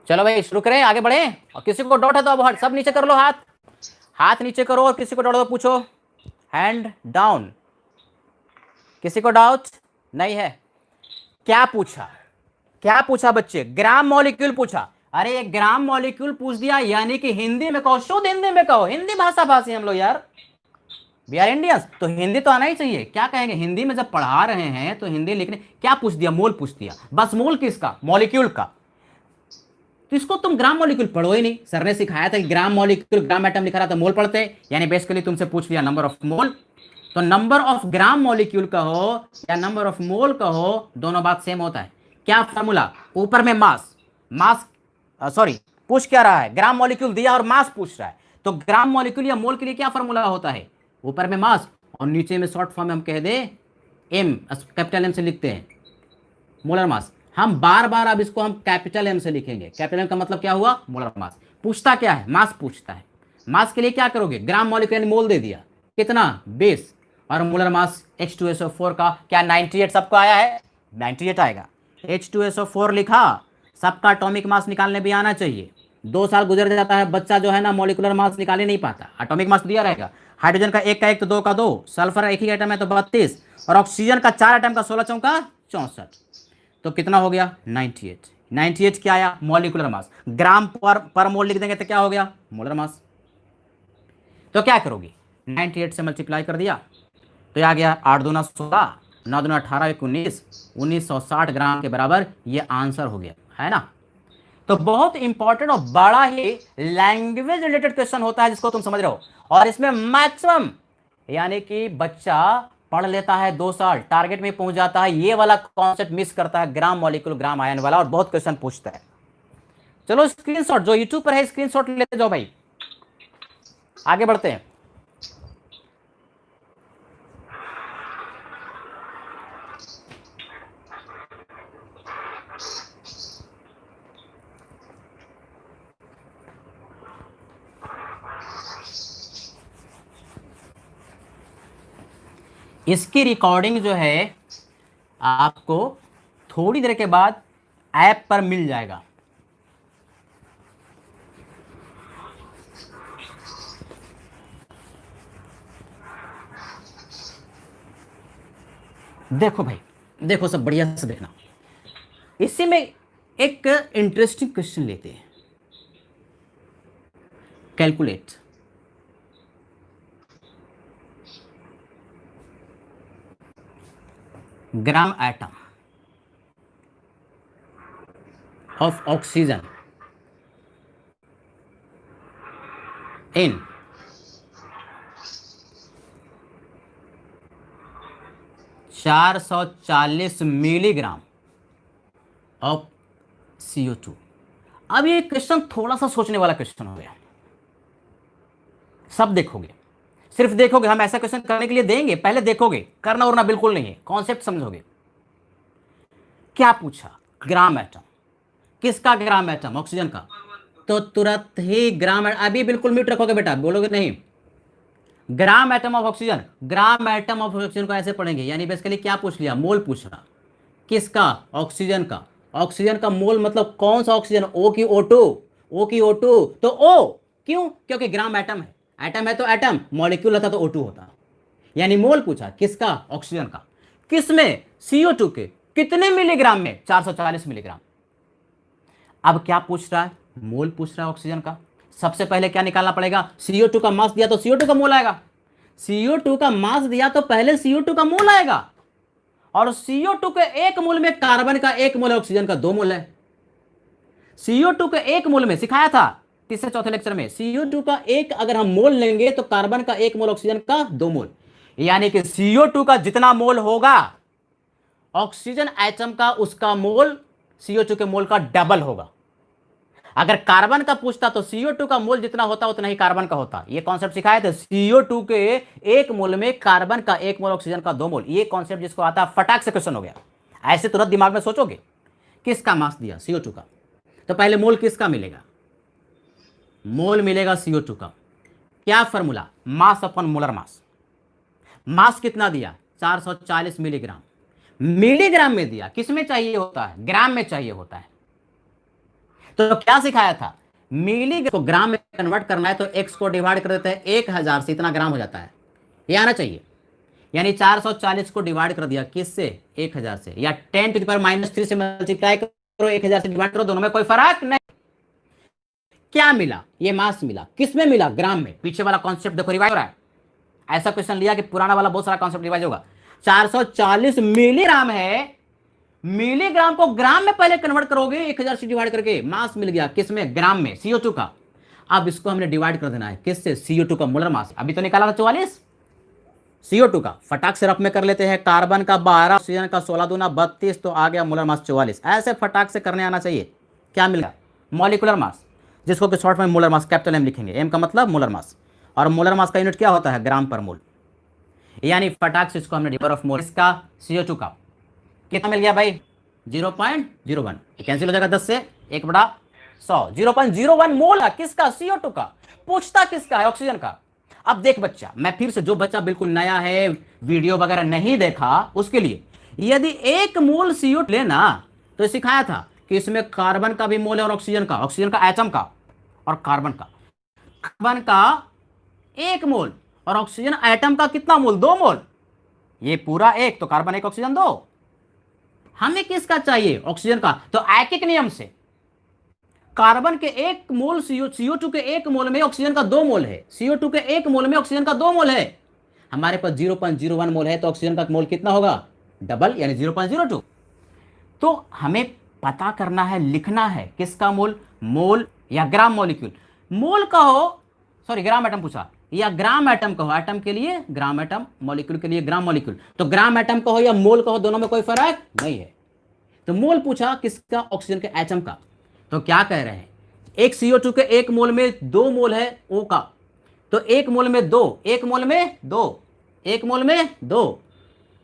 चलो भाई शुरू करें, आगे बढ़े। और किसी को डाउट है तो अब सब नीचे कर लो, हाथ नीचे करो। और किसी को डाउट हो तो पूछो, हैंड डाउन। किसी को डाउट नहीं है? क्या पूछा? क्या पूछा बच्चे? ग्राम मॉलिक्यूल पूछा। अरे ग्राम मॉलिक्यूल पूछ दिया, यानी कि हिंदी में कहो, शुद्ध हिंदी में कहो। हिंदी भाषा भाषी हम लोग यार, वी आर इंडियंस, तो हिंदी तो आना ही चाहिए। क्या कहेंगे हिंदी में जब पढ़ा रहे हैं तो हिंदी लिखने। क्या पूछ दिया? मोल पूछ दिया। बस मोल किसका? मॉलिक्यूल का। तो इसको तुम ग्राम मॉलिक्यूल पढ़ो ही नहीं। सर ने सिखाया था कि ग्राम मॉलिक्यूल, ग्राम एटम लिखा रहा था, मोल पढ़ते। यानी बेसिकली तुमसे पूछ लिया नंबर ऑफ मोल। तो नंबर ऑफ ग्राम मॉलिक्यूल का हो या नंबर ऑफ मोल का हो, दोनों बात सेम होता है। क्या फॉर्मूला? ऊपर में मास सॉरी पूछ क्या रहा है? ग्राम मॉलिक्यूल दिया और मास पूछ रहा है। तो ग्राम मॉलिक्यूल या मोल के लिए क्या फॉर्मूला होता है? ऊपर में मास और नीचे में शॉर्ट फॉर्म में हम कह दे एम, कैपिटल एम से लिखते हैं मोलर मास। हम बार बार अब इसको हम कैपिटल एम से लिखेंगे। कैपिटल एम का मतलब क्या हुआ? Molar mass. पूछता क्या है? मास पूछता है। मास के लिए क्या करोगे? ग्राम मॉलिक्यूल मोल दे दिया, कितना? 20। और मोलर मास H2SO4 का क्या 98 सबको आया है? 98 आएगा। H2SO4 लिखा, सबका एटॉमिक मास निकालने भी आना चाहिए। 2 साल गुजर जाता है, बच्चा जो है ना मॉलिकुलर मास निकाल नहीं पाता। एटॉमिक मास दिया रहेगा। हाइड्रोजन का 1 का 1 तो 2 का 2, सल्फर एक ही एटम है तो 32, और ऑक्सीजन का 4 एटम का 16 चौका 64। तो कितना हो गया? 98। 98 क्या आया? Molecular mass. ग्राम पर मोल लिख देंगे तो क्या हो गया? Molar mass. तो क्या करोगे? 98 से मल्टीप्लाई कर दिया तो आ गया 8 दूना 16, 9 दूना 18, 19, 1960 ग्राम के बराबर। ये आंसर हो गया, है ना। तो बहुत इंपॉर्टेंट और बड़ा ही लैंग्वेज रिलेटेड क्वेश्चन होता है जिसको तुम समझ रहे हो, और इसमें मैक्सिमम यानी कि बच्चा पढ़ लेता है 2 साल, टारगेट में पहुंच जाता है, ये वाला कॉन्सेप्ट मिस करता है, ग्राम मॉलिक्यूल ग्राम आयन वाला, और बहुत क्वेश्चन पूछता है। चलो स्क्रीनशॉट जो यूट्यूब पर है स्क्रीनशॉट लेते जाओ भाई, आगे बढ़ते हैं। इसकी रिकॉर्डिंग जो है आपको थोड़ी देर के बाद ऐप पर मिल जाएगा। देखो भाई, देखो सब बढ़िया से देखना। इसी में एक इंटरेस्टिंग क्वेश्चन लेते हैं। Calculate gram atom of oxygen in 440 milligram of CO2। अब ये क्वेश्चन थोड़ा सा सोचने वाला क्वेश्चन हो गया। सब देखोगे, सिर्फ देखोगे, हम ऐसा क्वेश्चन करने के लिए देंगे, पहले देखोगे, करना उड़ना बिल्कुल नहीं है, कॉन्सेप्ट समझोगे। क्या पूछा? Gram atom. किसका ग्राम एटम? ऑक्सीजन का। तो तुरंत ही ग्राम, अभी बिल्कुल म्यूट रखोगे बेटा, बोलोगे नहीं। Gram atom of oxygen, gram atom of oxygen को ऐसे पढ़ेंगे, यानी बेसिकली क्या पूछ लिया? मोल पूछ रहा। किसका? ऑक्सीजन का। ऑक्सीजन का मोल मतलब कौन सा ऑक्सीजन? O की O2, O की O2। तो O क्यों? क्योंकि ग्राम एटम है, एटम है तो एटम, मॉलिक्यूल होता तो O2 होता, यानी मोल पूछा। किसका? ऑक्सीजन का। किसमें? CO2 के। कितने मिलीग्राम में? 440 मिलीग्राम। अब क्या पूछ रहा है? मोल पूछ रहा है ऑक्सीजन का। सबसे पहले क्या निकालना पड़ेगा? CO2 का मास दिया तो CO2 का मोल आएगा। CO2 का मास दिया तो पहले CO2 का मोल आएगा, और CO2 के एक मोल में कार्बन का 1 मोल है, ऑक्सीजन का 2 मोल है। CO2 के 1 मोल में सिखाया था तीसरे चौथे लेक्चर में, CO2 का 1 अगर हम मोल लेंगे तो कार्बन का 1 मोल, ऑक्सीजन का 2 मोल, यानी कि CO2 का जितना मोल होगा ऑक्सीजन एटम का उसका मोल CO2 के मोल का डबल होगा। अगर कार्बन का पूछता तो CO2 का मोल जितना होता उतना ही कार्बन का होता। ये कॉन्सेप्ट सिखाए थे, CO2 के 1 मोल में कार्बन का 1 मोल, ऑक्सीजन का 2 मोल। ये कॉन्सेप्ट जिसको आता है फटाक से क्वेश्चन हो गया। ऐसे तुरंत दिमाग में सोचोगे। किसका मास दिया? CO2 का। तो पहले मोल किसका मिलेगा? मोल मिलेगा CO2 का। क्या फॉर्मूला? मास अपन मोलर मास। मास कितना दिया? 440 मिलीग्राम। मिलीग्राम में दिया, किसमें चाहिए होता है? ग्राम में चाहिए होता है। तो क्या सिखाया था? मिलीग्राम को ग्राम में कन्वर्ट करना है तो x को डिवाइड कर देते हैं 1000 से, इतना ग्राम हो जाता है, ये आना चाहिए। यानी 440 को डिवाइड कर दिया किससे? 1000 से, या 10⁻³ से मल्टीप्लाई करो, 1000 से डिवाइड करो, दोनों में कोई फर्क नहीं। क्या मिला? ये मास मिला। किसमें मिला? ग्राम में। पीछे वाला कॉन्सेप्ट देखो रिवाइज हो रहा है। ऐसा क्वेश्चन लिया कि पुराना वाला बहुत सारा कॉन्सेप्ट रिवाइज होगा। 440 मिलीग्राम है, मिलीग्राम को ग्राम में पहले कन्वर्ट करोगे 1000 से डिवाइड करके, मास मिल गया। किसमें? ग्राम में, CO2 का। अब इसको हमने डिवाइड कर देना है किससे? CO2 का मोलर मास। अभी तो निकाला था 44, CO2 का। फटाक से रफ में कर लेते हैं। कार्बन का 12, ऑक्सीजन का 16 दूना 32, तो आ गया मोलर मास 44। ऐसे फटाक से करने आना चाहिए। क्या मिल गया? मॉलिक्यूलर मास, जिसको कि शॉर्ट में मोलर मास, कैपिटल M लिखेंगे। M का मतलब मोलर मास, और मोलर मास का यूनिट क्या होता है? ग्राम पर मोल। यानी फटाक से इसको हमने डिवाइड ऑफ मोल, इसका CO2 का कितना मिल गया भाई? 0.01। कैंसिल हो जाएगा 10 से 1/100। 0.01 मोल है। किसका? CO2 का। पूछता किसका है? ऑक्सीजन का। अब देख बच्चा, मैं फिर से, जो बच्चा बिल्कुल नया है, वीडियो वगैरह नहीं देखा, उसके लिए, यदि 1 मोल CO2 लेना तो सिखाया था कि इसमें कार्बन का भी मोल है और ऑक्सीजन का एटम का, और कार्बन का 1 मोल, और ऑक्सीजन एटम का कितना मोल? 2 मोल। ये पूरा 1 तो कार्बन 1 ऑक्सीजन 2, हमें किसका चाहिए? ऑक्सीजन का। तो ऐकिक नियम से कार्बन के 1 मोल CO2 के 1 मोल में ऑक्सीजन का 2 मोल है, CO2 के 1 मोल में ऑक्सीजन का 2 मोल है। हमारे पास 0.01 मोल है, तो ऑक्सीजन का मोल कितना होगा? डबल, यानी 0.02। तो हमें पता करना है, लिखना है किसका मोल, मोल या ग्राम मॉलिक्यूल। मोल का हो, सॉरी ग्राम एटम पूछा, या ग्राम एटम का हो, एटम के लिए ग्राम एटम, मॉलिक्यूल के लिए ग्राम मॉलिक्यूल। तो ग्राम एटम का हो या मोल का हो, दोनों में कोई फर्क नहीं है। तो मोल पूछा किसका? ऑक्सीजन के एटम का। तो क्या कह रहे हैं? एक CO2 के 1 मोल में 2 मोल है O का, तो 1 मोल में 2, 1 मोल में 2, 1 मोल में 2,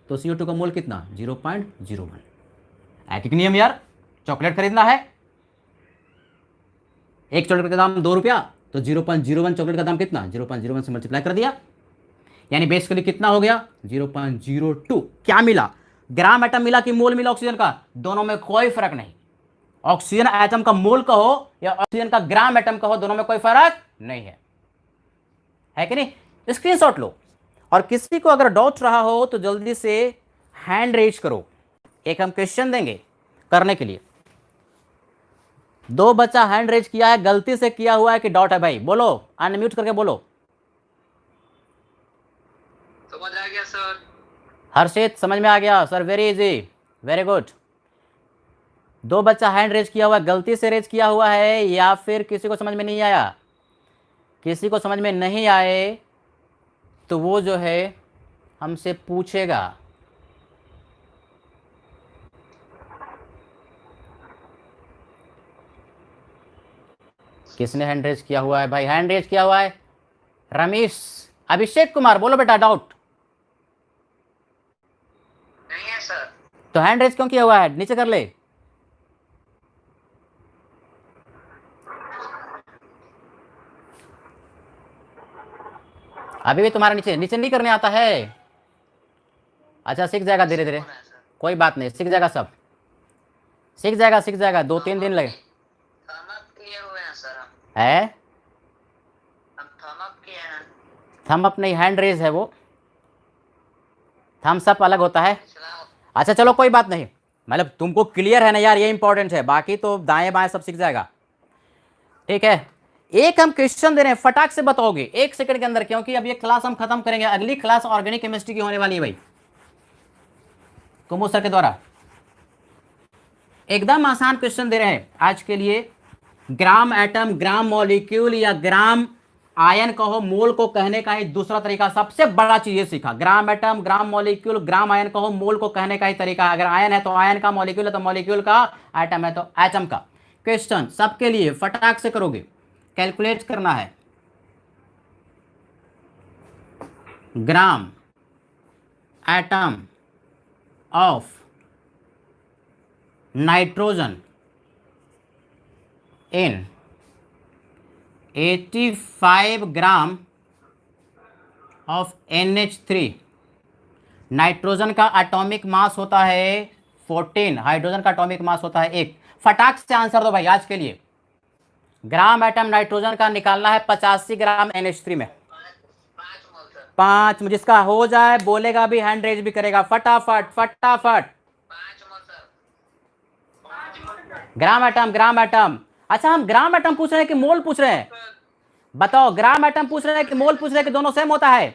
तो CO2 का मोल कितना? 0.01। ऐकिक नियम यार। चॉकलेट खरीदना है, एक चॉकलेट का दाम 2 रुपया, तो 0.01 चॉकलेट का दाम कितना? 0.01 से मल्टीप्लाई कर दिया, यानी बेसिकली कितना हो गया? 0.02। क्या मिला? ग्राम एटम मिला कि मोल मिला ऑक्सीजन का? दोनों में कोई फर्क नहीं। ऑक्सीजन एटम का मोल का हो या ऑक्सीजन का ग्राम एटम का हो, दोनों में कोई फर्क नहीं है कि नहीं? स्क्रीनशॉट लो, और किसी को अगर डाउट रहा हो तो जल्दी से हैंड रेज करो। एक हम क्वेश्चन देंगे करने के लिए। 2 बच्चा हैंड रेज किया है, गलती से किया हुआ है कि डाउट है? भाई बोलो, अनम्यूट करके बोलो। समझ आ गया सर। हर्षित समझ में आ गया sir, very easy, very good. 2 बच्चा हैंड रेज किया हुआ है, गलती से रेज किया हुआ है या फिर किसी को समझ में नहीं आया? किसी को समझ में नहीं आए तो वो जो है हमसे पूछेगा। किसने हैंड रेज किया हुआ है? भाई हैंड रेज किया हुआ है रमेश, अभिषेक कुमार, बोलो बेटा डाउट। नहीं है सर। तो हैंड रेज क्यों किया हुआ है? नीचे कर ले। अभी भी तुम्हारा नीचे नीचे नहीं करने आता है? अच्छा सीख जाएगा धीरे धीरे, कोई बात नहीं, सीख जाएगा, सब सीख जाएगा, सीख जाएगा, 2-3 दिन लगे। थम अप किए हुए हैं सर हम। है हम थम अप किए हैं। थम अप नहीं, हैंड रेज है वो, थम्स अप अलग होता है। पिछला अच्छा चलो कोई बात नहीं, मतलब तुमको क्लियर है ना यार, ये इंपॉर्टेंट है, बाकी तो दाएं बाएं सब सीख जाएगा। ठीक है, एक हम क्वेश्चन दे रहे हैं, फटाक से बताओगे 1 सेकंड के अंदर, क्योंकि अब ये क्लास हम खत्म करेंगे, अगली क्लास ऑर्गेनिक केमिस्ट्री की होने वाली है भाई, कुमू सर के द्वारा। एकदम आसान क्वेश्चन दे रहे हैं आज के लिए। ग्राम एटम, ग्राम मॉलिक्यूल या ग्राम आयन कहो, मोल को कहने का ही दूसरा तरीका, सबसे बड़ा चीज ये सीखा। ग्राम एटम, ग्राम मॉलिक्यूल, ग्राम आयन कहो, मोल को कहने का ही तरीका। अगर आयन है तो आयन का, मॉलिक्यूल है तो मॉलिक्यूल का, एटम है तो एटम का। क्वेश्चन सबके लिए फटाक से करोगे, कैलकुलेट करना है। Gram atom of nitrogen in 85 gram of NH3। Nitrogen का एटॉमिक मास होता है 14, हाइड्रोजन का एटॉमिक मास होता है 1। फटाक से आंसर दो भाई आज के लिए। ग्राम एटम नाइट्रोजन का निकालना है 85 ग्राम NH3 में। 5 मोल सर। 5, जिसका हो जाए बोलेगा भी, हैंड रेज भी करेगा, फटाफट फटाफट। 5 mole sir. Gram atom, gram atom. अच्छा हम ग्राम एटम पूछ रहे हैं कि मोल पूछ रहे हैं? बताओ, ग्राम एटम पूछ रहे हैं कि मोल पूछ रहे हैं कि दोनों सेम होता है?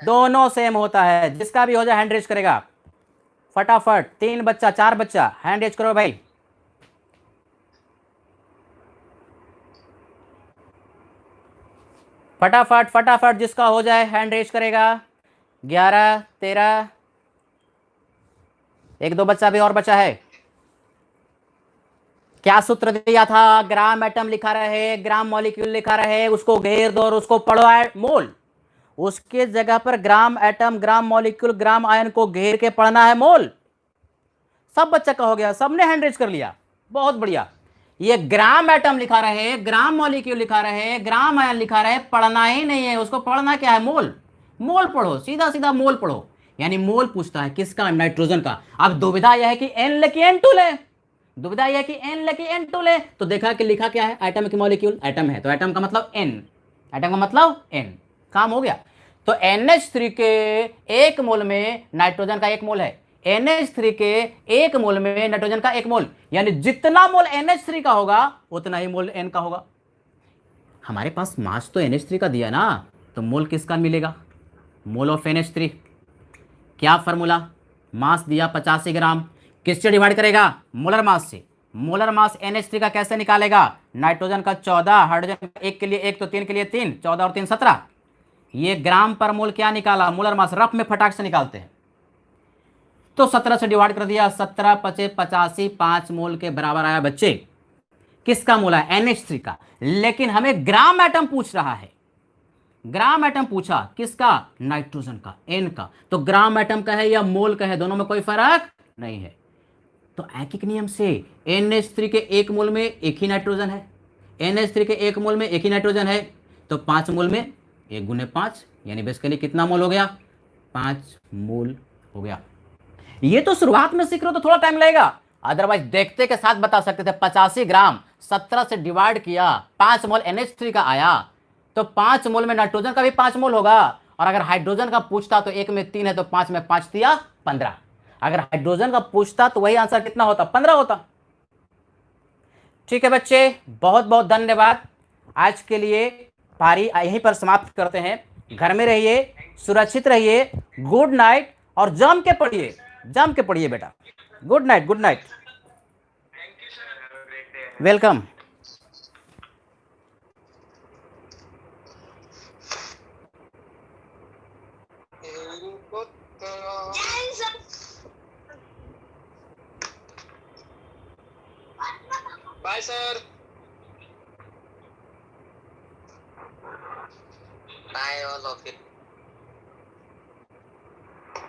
दोनों सेम होता है। जिसका भी हो जाए हैंड रेज करेगा फटाफट। 3 बच्चा, 4 बच्चा, हैंड रेज करो भाई। फटाफट फटाफट, जिसका हो जाए हैंड रेज करेगा। 11, 13, 1-2 बच्चा भी और बचा है। क्या सूत्र दिया था? ग्राम एटम लिखा रहे, ग्राम मॉलिक्यूल लिखा रहे, उसको घेर दो और उसको पढ़ो मोल। उसके जगह पर ग्राम एटम, ग्राम मॉलिक्यूल, ग्राम आयन को घेर के पढ़ना है मोल। सब बच्चा का हो गया, सबने हैंड रेज कर लिया, बहुत बढ़िया। ये ग्राम एटम लिखा रहे, ग्राम मॉलिक्यूल लिखा रहे, ग्राम आयन लिखा रहे, पढ़ना ही नहीं है उसको। पढ़ना क्या है? मोल। मोल पढ़ो, सीधा सीधा मोल पढ़ो। यानी मोल पूछता है किसका? नाइट्रोजन का। अब दुविधा यह है कि एन ले कि एन टू ले, दुविधा यह है कि एन ले कि एन टू ले। तो देखा कि लिखा क्या है? एटम की मॉलिक्यूल, एटम है तो एटम का मतलब एन, एटम का मतलब एन, काम हो गया। तो NH3 के 1 मोल में नाइट्रोजन का 1 मोल है, NH3 के एक मोल में नाइट्रोजन का एक मोल, यानी जितना मोल NH3 का होगा उतना ही मोल N का होगा। हमारे पास मास तो NH3 का दिया ना, तो मोल किसका मिलेगा? Mole of NH3। क्या फॉर्मूला? मास दिया 85 ग्राम, किससे डिवाइड करेगा? मोलर मास से। मोलर मास NH3 का कैसे निकालेगा? नाइट्रोजन का 14, हाइड्रोजन का 1 के लिए 1 तो 3 के लिए 3, 14 और 3 17। ये ग्राम पर मोल क्या निकाला? Molar mass. रफ में फटाक से निकालते हैं, तो 17 से डिवाइड कर दिया, 17 पचे 85, 5 मोल के बराबर आया बच्चे। किसका मोल है? NH3 का। लेकिन हमें ग्राम एटम पूछ रहा है। ग्राम एटम पूछा, किसका? नाइट्रोजन का, N का। तो ग्राम एटम का है या मोल का है, दोनों में कोई फर्क नहीं है। तो ऐकिक नियम से NH3 के एक मोल में एक ही नाइट्रोजन है, NH3 के एक मोल में एक ही नाइट्रोजन है, तो 5 मोल में 1 गुने 5, यानी बेसिकली कितना मोल हो गया? 5 मोल हो गया। ये तो शुरुआत में सीख रहे हो तो थोड़ा टाइम लगेगा, अदरवाइज देखते के साथ बता सकते थे। 85 ग्राम 17 से डिवाइड किया, 5 मोल NH3 का आया, तो 5 मोल में नाइट्रोजन का भी 5 मोल होगा। और अगर हाइड्रोजन का पूछता तो 1 में 3 है, तो 5 में 5 दिया 15। अगर हाइड्रोजन का पूछता तो वही आंसर कितना होता? 15 होता। ठीक है बच्चे, बहुत बहुत धन्यवाद। आज के लिए पारी यहीं पर समाप्त करते हैं। घर में रहिए, सुरक्षित रहिए, गुड नाइट, और जम के पढ़िए, जम के पढ़िए बेटा। Good night, good night, welcome. Bye sir. Bye all of you.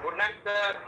Good night sir.